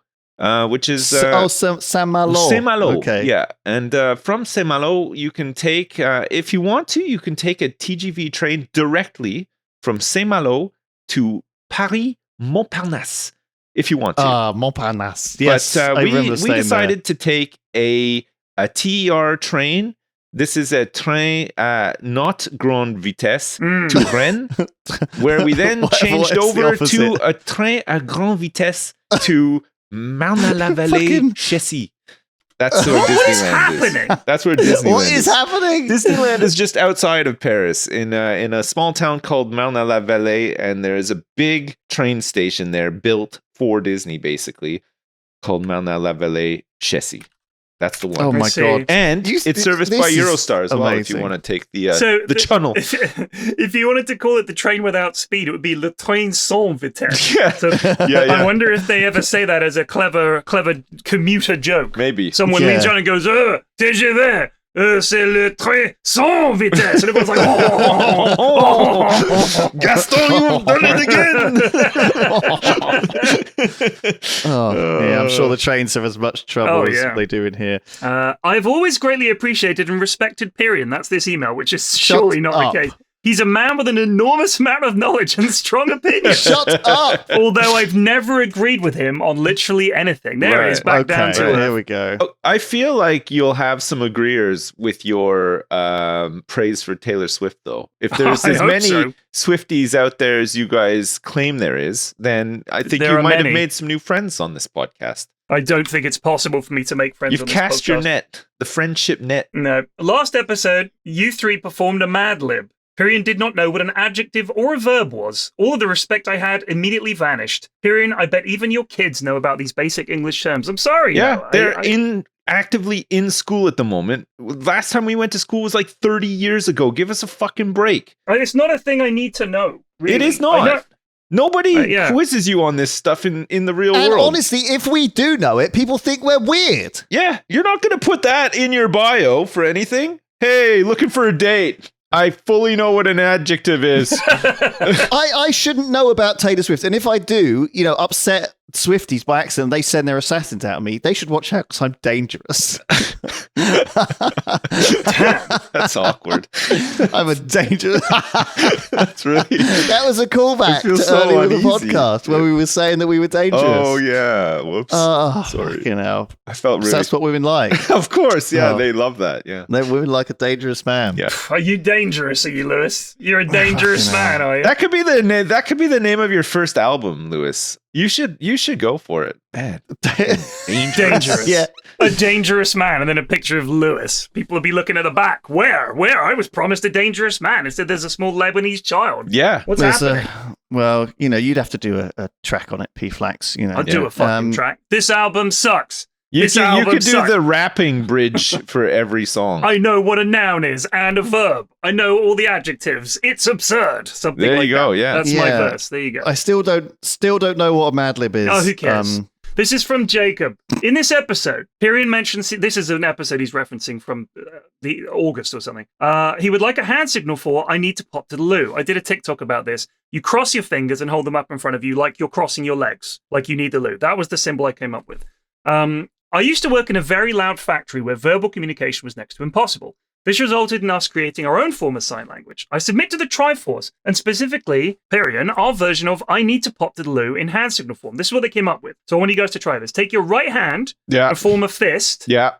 which is Saint-Malo. Saint-Malo. Okay. Yeah, and from Saint-Malo, you can take, if you want to, you can take a TGV train directly from Saint-Malo to Paris Montparnasse, if you want to. Montparnasse. Yes, but I remember we staying decided to take a TER train. This is a train, not Grande Vitesse, to Rennes, where we then changed over to a train à Grande Vitesse to Marne-la-Vallée, Chessy. That's where Disneyland is. That's where Disneyland is. What is happening? Disneyland is just outside of Paris in a small town called Marne-la-Vallée, and there is a big train station there built for Disney, basically, called Marne-la-Vallée Chessy. That's the one. Oh my God. And it's serviced by Eurostar as well, if you amazing. want to take the tunnel. If you wanted to call it the train without speed, it would be Le Train Sans Vitesse. Yeah. So I wonder if they ever say that as a clever commuter joke. Maybe. Someone leans on and goes, TGV, c'est le train sans vitesse. And everyone's like, oh. Gaston, you've done it again. Yeah, I'm sure the trains have as much trouble as they do in here. I've always greatly appreciated and respected Pyrion. That's this email, which is surely not the case. He's a man with an enormous amount of knowledge and strong opinion. Shut up! Although I've never agreed with him on literally anything. There it is, back down to it. Here we go. I feel like you'll have some agreeers with your praise for Taylor Swift, though. If there's as many Swifties out there as you guys claim there is, then I think you might have made some new friends on this podcast. I don't think it's possible for me to make friends. You've cast your net, the friendship net. No. Last episode, you 3 performed a Mad Lib. Pyrion did not know what an adjective or a verb was. All of the respect I had immediately vanished. Pyrion, I bet even your kids know about these basic English terms. I'm sorry. Yeah, they're actively in school at the moment. Last time we went to school was like 30 years ago. Give us a fucking break. It's not a thing I need to know. Really. It is not. Nobody quizzes you on this stuff in the real world. And honestly, if we do know it, people think we're weird. Yeah, you're not going to put that in your bio for anything. Hey, looking for a date. I fully know what an adjective is. I shouldn't know about Taylor Swift. And if I do, upset Swifties by accident, they send their assassins out at me. They should watch out because I'm dangerous. That's awkward. I'm a dangerous. That's really. That was a callback to earlier in the podcast where we were saying that we were dangerous. Oh yeah. Whoops. Sorry. I felt really. That's what women like. Of course. Yeah, they love that. Yeah. Women like a dangerous man. Yeah. Are you dangerous? Are you, Lewis? You're a dangerous man, are you? That could be the name. That could be the name of your first album, Lewis. You should go for it. Man. Dangerous. Yeah. A dangerous man, and then a picture of Lewis. People will be looking at the back. Where? I was promised a dangerous man. Instead, there's a small Lebanese child. Yeah. What's happening? Well, you'd have to do a track on it, P-Flax. I'll do a fucking track. This album sucks. You could do the rapping bridge for every song. I know what a noun is and a verb. I know all the adjectives. It's absurd. Something there like you go. that. Yeah, that's my verse. There you go. I still don't know what a Mad Lib is. Oh, who cares? This is from Jacob. In this episode, Pyrion mentions, this is an episode he's referencing from the August or something. He would like a hand signal for, I need to pop to the loo. I did a TikTok about this. You cross your fingers and hold them up in front of you like you're crossing your legs, like you need the loo. That was the symbol I came up with. I used to work in a very loud factory where verbal communication was next to impossible. This resulted in us creating our own form of sign language. I submit to the Triforce, and specifically, Pyrion, our version of I need to pop to the loo in hand signal form. This is what they came up with. So I want you guys to try this. Take your right hand and form a fist. Yeah.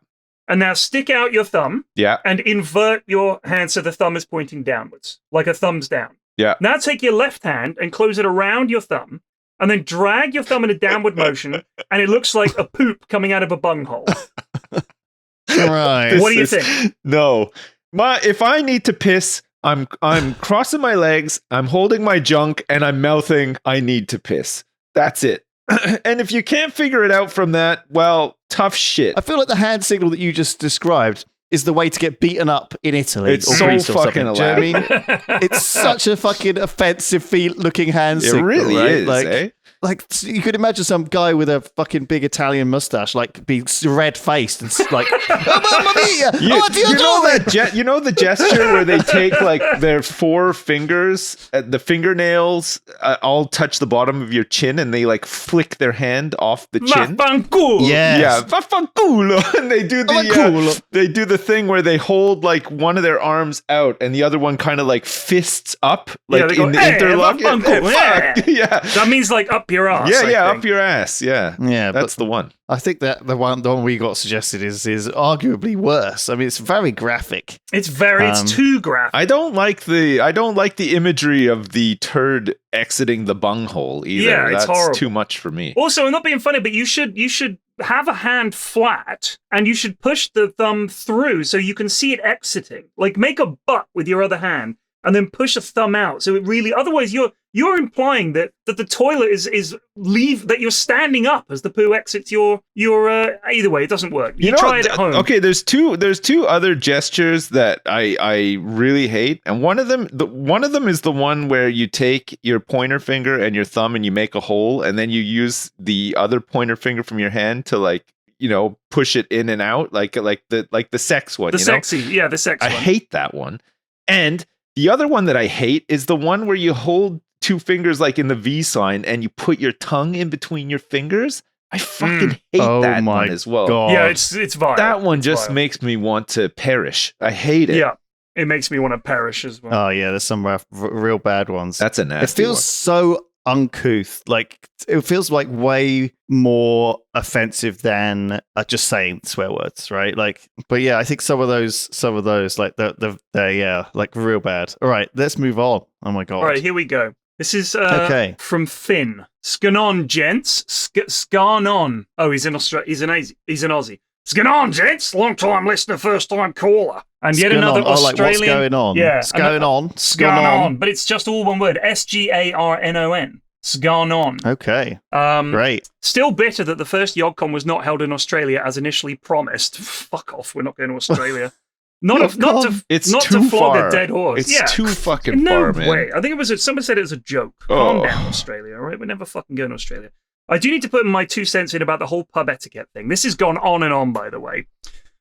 And now stick out your thumb. Yeah. And invert your hand so the thumb is pointing downwards, like a thumbs down. Yeah. Now take your left hand and close it around your thumb, and then drag your thumb in a downward motion, and it looks like a poop coming out of a bunghole. Right. What do you think? No. If I need to piss, I'm crossing my legs, I'm holding my junk, and I'm mouthing, I need to piss. That's it. And if you can't figure it out from that, well, tough shit. I feel like the hand signal that you just described is the way to get beaten up in Italy. It's or so Greece or fucking something. Do you know what I mean? It's such a fucking offensive looking hand signal. It really right? is, like, eh? Like, you could imagine some guy with a fucking big Italian mustache, like, being red-faced and, like, oh, mamma mia! What do you do? You know the gesture where they take, like, their four fingers, the fingernails all touch the bottom of your chin, and they, like, flick their hand off the chin? Vaffanculo! Yes. Yeah, vaffanculo! And they do the thing where they hold, like, one of their arms out, and the other one kind of, like, fists up, like, go, in the interlock. Yeah. That means, like, up your ass. Yeah, up your ass. Yeah, that's the one. I think that the one we got suggested is arguably worse. I mean, it's very graphic. It's too graphic. I don't like the imagery of the turd exiting the bunghole either. Yeah, it's That's horrible. too much for me. Also, I'm not being funny, but you should have a hand flat and you should push the thumb through so you can see it exiting. Like, make a butt with your other hand and then push a thumb out. So it really, otherwise you're implying that the toilet is that you're standing up as the poo exits your either way, it doesn't work. You try it at home. Okay, there's two other gestures that I really hate, and one of them is the one where you take your pointer finger and your thumb and you make a hole, and then you use the other pointer finger from your hand to, like, you know, push it in and out, like the sex one. The sex one. I hate that one. And the other one that I hate is the one where you hold two fingers like in the V sign and you put your tongue in between your fingers. I fucking hate that one as well. God. Yeah, it's vile. That one just makes me want to perish. I hate it. Yeah, it makes me want to perish as well. Oh yeah, there's some real bad ones. That's a nasty It feels so uncouth. Like, it feels like way more offensive than just saying swear words, right? Like, but yeah, I think some of those, like they're like real bad. All right, let's move on. Oh my god! All right, here we go. This is from Finn. Scanon, gents. Scanon. Oh, he's an Aussie. Scanon, gents. Long time listener, first time caller. And yet another Australian. Like, what's going on? Yeah, what's going on? Scanon. But it's just all one word. Sgarnon. Scanon. Okay. Great. Still bitter that the first YogCon was not held in Australia as initially promised. Fuck off. We're not going to Australia. Not to flog a dead horse. It's too fucking far, man. No way. I think somebody said it was a joke. Calm down, Australia, all right? We're never fucking going to Australia. I do need to put my 2 cents in about the whole pub etiquette thing. This has gone on and on, by the way.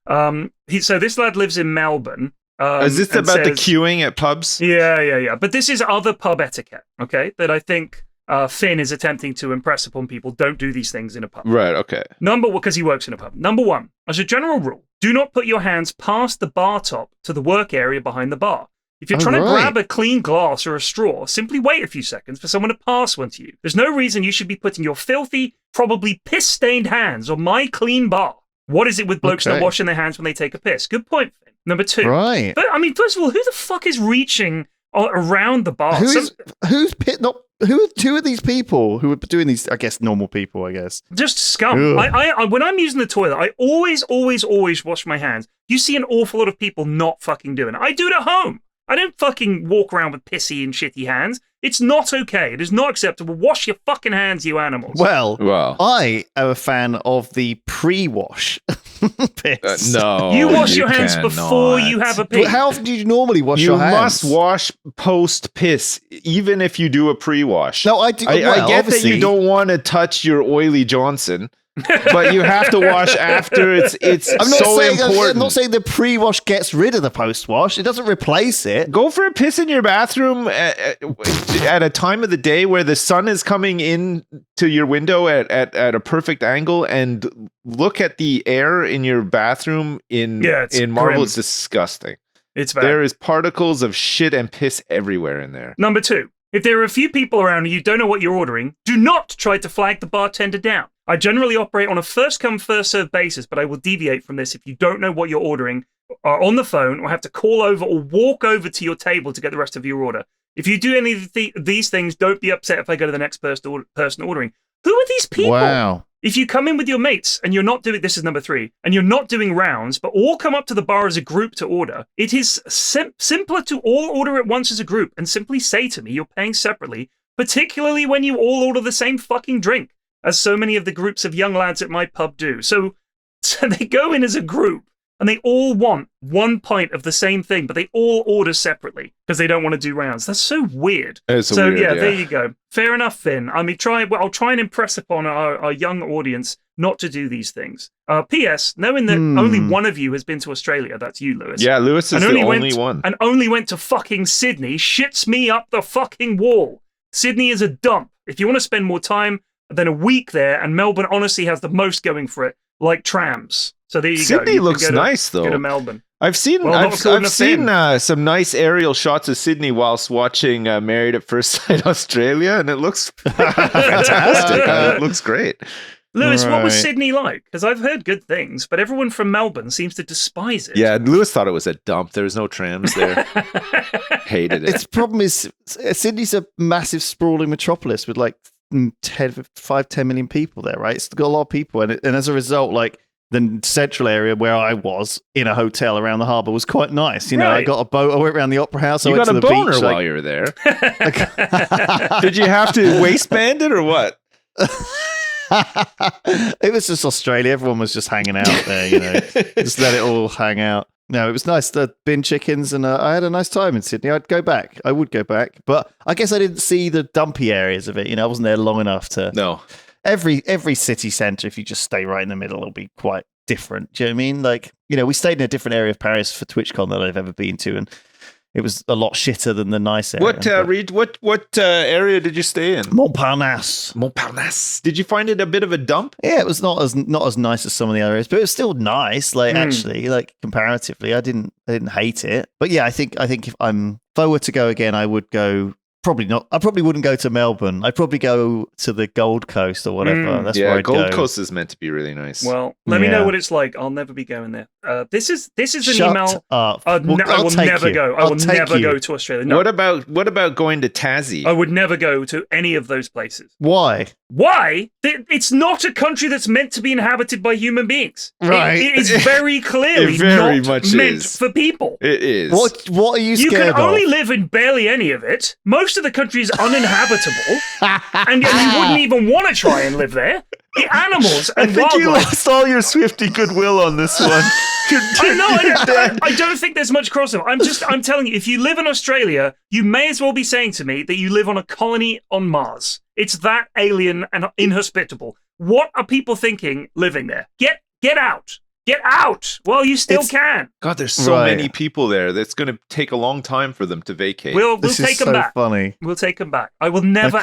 So this lad lives in Melbourne. Is this about the queuing at pubs? Yeah. But this is other pub etiquette, okay, that I think Finn is attempting to impress upon people. Don't do these things in a pub. Right, okay. Because he works in a pub. Number one, as a general rule, do not put your hands past the bar top to the work area behind the bar. If you're trying to grab a clean glass or a straw, simply wait a few seconds for someone to pass one to you. There's no reason you should be putting your filthy, probably piss-stained hands on my clean bar. What is it with blokes not washing their hands when they take a piss? Good point, Finn. Number two. Right. But, I mean, first of all, who the fuck is reaching around the bar? Who are these people who are doing these? I guess normal people. I guess just scum. I when I'm using the toilet, I always wash my hands. You see an awful lot of people not fucking doing it. I do it at home. I don't fucking walk around with pissy and shitty hands. It's not okay. It is not acceptable. Wash your fucking hands, you animals. Well, I am a fan of the pre-wash piss. No, you wash your hands before you have a piss. How often do you normally wash your hands? You must wash post-piss, even if you do a pre-wash. No, I do. I get that you don't want to touch your oily Johnson. but you have to wash after. It's important. I'm not saying the pre-wash gets rid of the post-wash. It doesn't replace it. Go for a piss in your bathroom at a time of the day where the sun is coming in to your window at a perfect angle, and look at the air in your bathroom in marble. Grim. It's disgusting. It's bad. There is particles of shit and piss everywhere in there. Number 2. If there are a few people around and you don't know what you're ordering, do not try to flag the bartender down. I generally operate on a first-come, first-served basis, but I will deviate from this if you don't know what you're ordering, are on the phone, or have to call over or walk over to your table to get the rest of your order. If you do any of these things, don't be upset if I go to the next person ordering. Who are these people? Wow. If you come in with your mates and you're not doing, this is number 3, and you're not doing rounds, but all come up to the bar as a group to order, it is simpler to all order at once as a group and simply say to me you're paying separately, particularly when you all order the same fucking drink, as so many of the groups of young lads at my pub do. So they go in as a group and they all want 1 pint of the same thing, but they all order separately because they don't want to do rounds. That's so weird. It's so weird, yeah, there you go. Fair enough, Finn. I mean, I'll try and impress upon our young audience not to do these things. P.S. Knowing that only one of you has been to Australia, that's you, Lewis. Yeah, Lewis is the only one. And only went to fucking Sydney, shits me up the fucking wall. Sydney is a dump. If you want to spend more time than a week there, and Melbourne honestly has the most going for it, like trams. So there you go. Sydney looks nice, though. Go to Melbourne. I've seen some nice aerial shots of Sydney whilst watching Married at First Sight Australia, and it looks fantastic. It looks great. Lewis, what was Sydney like? Because I've heard good things, but everyone from Melbourne seems to despise it. Yeah, Lewis thought it was a dump. There was no trams there. Hated it. Its problem is Sydney's a massive sprawling metropolis with like 10 million people there, right? It's got a lot of people, and as a result, like the central area where I was in a hotel around the harbour was quite nice. You know, I got a boat. I went around the opera house. I went to the beach. You got a boner while you were there. Did you have to waistband it or what? It was just Australia. Everyone was just hanging out there. You know, just let it all hang out. No, it was nice. The bin chickens, and I had a nice time in Sydney. I'd go back. I would go back, but I guess I didn't see the dumpy areas of it. You know, I wasn't there long enough to. No. Every city centre, if you just stay right in the middle, it'll be quite different. Do you know what I mean? Like, you know, we stayed in a different area of Paris for TwitchCon than I've ever been to, and it was a lot shitter than the nice area. What area did you stay in? Montparnasse. Montparnasse. Did you find it a bit of a dump? Yeah, it was not as nice as some of the other areas, but it was still nice. Like actually, like comparatively, I didn't hate it. But yeah, I think if I were to go again, I would go. Probably not. I probably wouldn't go to Melbourne. I'd probably go to the Gold Coast or whatever. That's where I'd Gold go. Coast is meant to be really nice. Well, let me know what it's like. I'll never be going there. This is an email. Up. I will never go. I will never go to Australia. No. What about going to Tassie? I would never go to any of those places. Why? Why? It's not a country that's meant to be inhabited by human beings. Right. It is very clearly not meant for people. It is. What are you scared of? You can only live in barely any of it. Most of the country is uninhabitable, and you wouldn't even want to try and live there. The animals and I think wildlife. you lost all your Swifty goodwill on this one. I don't think there's much crossover. I'm telling you, if you live in Australia, you may as well be saying to me that you live on a colony on Mars. It's that alien and inhospitable. What are people thinking living there? Get out. Get out while you still can. God, there's so many people there. That's going to take a long time for them to vacate. We'll take them back. Funny. We'll take them back. I will never,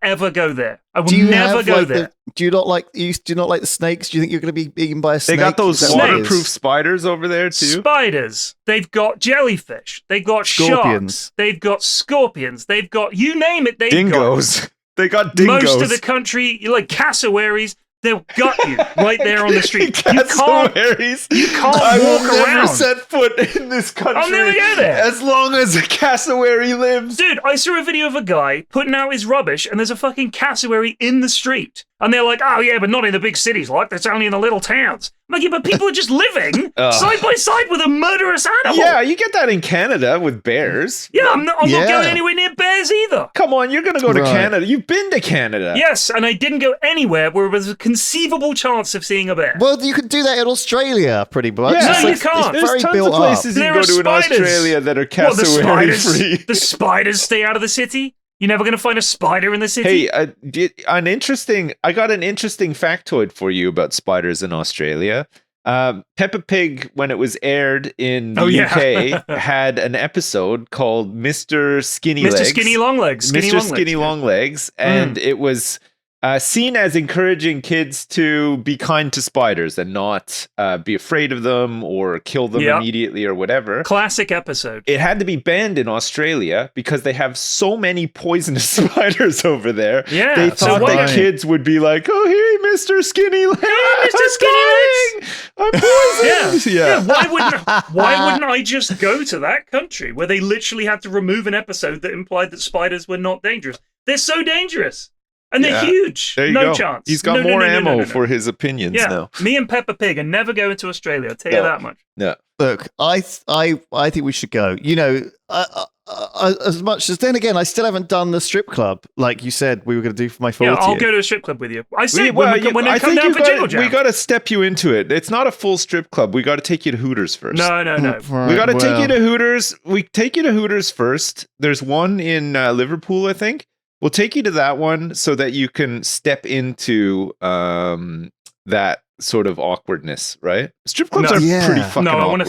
ever go there. I will never go there. Do you not like the snakes? Do you think you're going to be eaten by a snake? They got those waterproof spiders over there too. Spiders. They've got jellyfish. They've got scorpions. Sharks. They've got scorpions. They've got you name it. Dingoes. They got dingoes. Most of the country, like cassowaries. They'll gut you right there on the street. You can't walk around. Never set foot in this country. I'll never go there. As long as a cassowary lives. Dude, I saw a video of a guy putting out his rubbish and there's a fucking cassowary in the street. And they're like, oh yeah, but not in the big cities, like that's only in the little towns. I'm like, yeah, but people are just living side by side with a murderous animal. Yeah, you get that in Canada with bears. Yeah, I'm not going anywhere near bears either. Come on, you're going to go to Canada. You've been to Canada. Yes, and I didn't go anywhere where there was a conceivable chance of seeing a bear. Well, you could do that in Australia, pretty much. Yeah. No, you can't. There's tons of places you can go to in Australia that are cassowary free. The spiders stay out of the city. You're never going to find a spider in the city? Hey, I got an interesting factoid for you about spiders in Australia. Peppa Pig, when it was aired in the UK, had an episode called Mr. Skinny Legs. Mr. Skinny Long Legs. Mr. Skinny Long Legs. And it was seen as encouraging kids to be kind to spiders and not be afraid of them or kill them immediately or whatever. Classic episode. It had to be banned in Australia because they have so many poisonous spiders over there. Yeah. They thought that kids would be like, oh, hey, Mr. Skinny Legs. Hey, Mr. Skinny Legs. I'm poisoned. Yeah. Why wouldn't I just go to that country where they literally had to remove an episode that implied that spiders were not dangerous? They're so dangerous. And they're huge. There you no go. chance. He's got more ammo for his opinions now. Me and Peppa Pig are never going to Australia. I'll tell you that much. No. Look, I think we should go. You know, as much as then again, I still haven't done the strip club like you said we were going to do for my 40th. Yeah, I'll go to a strip club with you. I said when I come down for Jingle Jam. We got to step you into it. It's not a full strip club. We got to take you to Hooters first. No. Right, We got to take you to Hooters. We take you to Hooters first. There's one in Liverpool, I think. We'll take you to that one so that you can step into that sort of awkwardness, right? Strip clubs are pretty fucking awkward. I want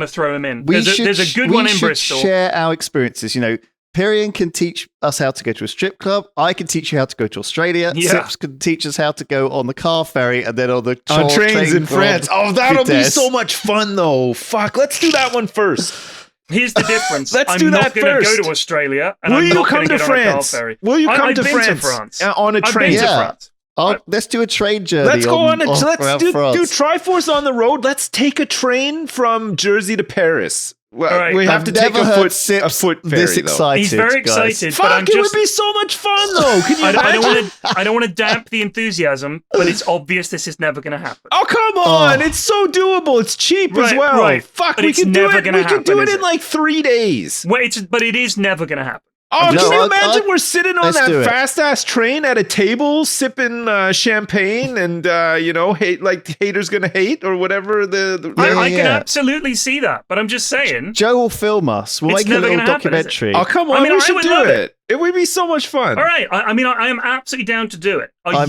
to throw him in. There's a good one in Bristol. We should share our experiences. You know, Pyrion can teach us how to go to a strip club. I can teach you how to go to Australia. Sips can teach us how to go on the car ferry and then on the trains in France. Oh, that'll be so much fun, though. Fuck, let's do that one first. Here's the difference. I'm not going to go to Australia, and I'm not going to get on a car ferry. Will you come I've to been France on a train? I've been to France. Let's do a train journey. Let's go let's do Triforce on the road. Let's take a train from Jersey to Paris. Well, we have to take a foot ferry. This excited, He's very excited. Fuck, it would be so much fun, though. Can you imagine? I don't want to damp the enthusiasm, but it's obvious this is never going to happen. Oh, come on. It's so doable. It's cheap as well. Right. Fuck, but we can do it. We can do it in it? like 3 days. But it is never going to happen. Oh, can you imagine we're sitting on that fast-ass train at a table sipping champagne and, haters gonna hate or whatever. I can absolutely see that, but I'm just saying. Joe will film us. We'll make a little documentary. Oh, come on. We should do it. It would be so much fun. All right. I am absolutely down to do it. Are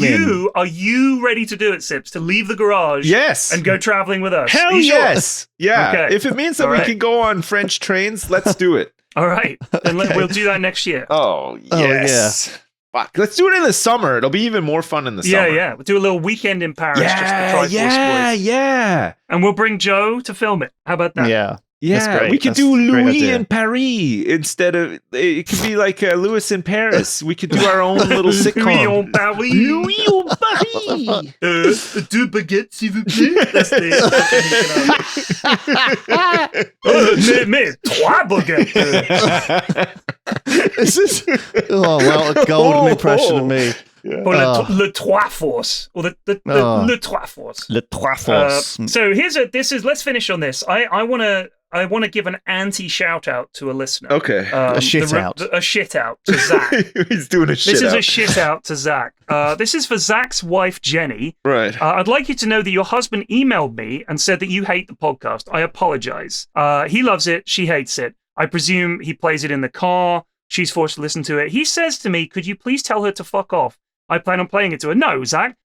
you ready to do it, Sips? To leave the garage and go traveling with us? Hell yes. Sure? Yeah. Okay. If it means that we can go on French trains, let's do it. All right, then we'll do that next year. Oh, yes. Fuck. Let's do it in the summer. It'll be even more fun in the summer. Yeah. We'll do a little weekend in Paris. Just the Triforce boys. Yeah. And we'll bring Joe to film it. How about that? Yeah. Yeah, we could do Louis in Paris instead of... It could be like Louis in Paris. We could do our own little sitcom. Louis en Paris. Louis en Paris. Deux baguettes, s'il vous plaît. That's mais trois baguettes. This is... a golden impression of me. Or le Triforce. Or the le Triforce. Le Triforce. So let's finish on this. I want to give an anti-shout out to a listener. Okay. A shit out to Zach. He's doing a shit out. This is a shit out to Zach. This is for Zach's wife, Jenny. Right. I'd like you to know that your husband emailed me and said that you hate the podcast. I apologize. He loves it. She hates it. I presume he plays it in the car. She's forced to listen to it. He says to me, could you please tell her to fuck off? I plan on playing it to her. No, Zach,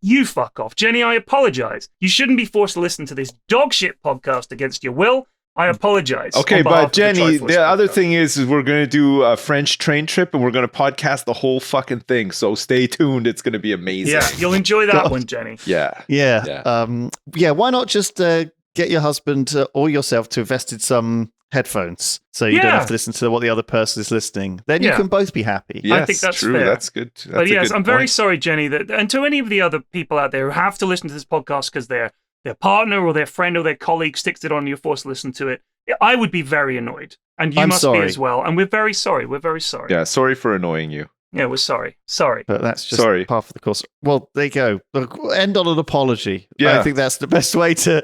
you fuck off. Jenny, I apologize. You shouldn't be forced to listen to this dog shit podcast against your will. I apologize. Okay, but Jenny, the other thing is we're going to do a French train trip and we're going to podcast the whole fucking thing. So stay tuned. It's going to be amazing. Yeah, you'll enjoy that one, Jenny. Yeah. Why not just get your husband or yourself to invest in some headphones so you don't have to listen to what the other person is listening. Then you can both be happy. Yes, I think that's true. fair. That's good. That's but yes, I'm very point. sorry, Jenny, and to any of the other people out there who have to listen to this podcast because their partner or their friend or their colleague sticks it on and you're forced to listen to it, I would be very annoyed. And you must be as well. And we're very sorry. We're very sorry. Yeah, sorry for annoying you. Yeah, we're sorry. Sorry. But that's just part of the course. Well, there you go. End on an apology. Yeah. I think that's the best way to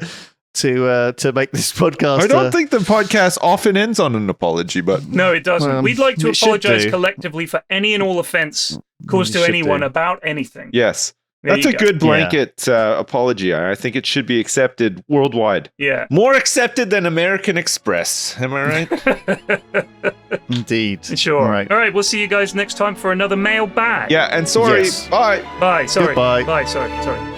make this podcast. I don't think the podcast often ends on an apology, but no, it doesn't. We'd like to apologize collectively for any and all offense caused to anyone about anything. Yes. That's a good blanket apology. I think it should be accepted worldwide. Yeah. More accepted than American Express. Am I right? Indeed. Sure. All right. All right, we'll see you guys next time for another mailbag. Yeah, and sorry. Yes. Bye. Bye. Sorry. Goodbye. Bye. Sorry.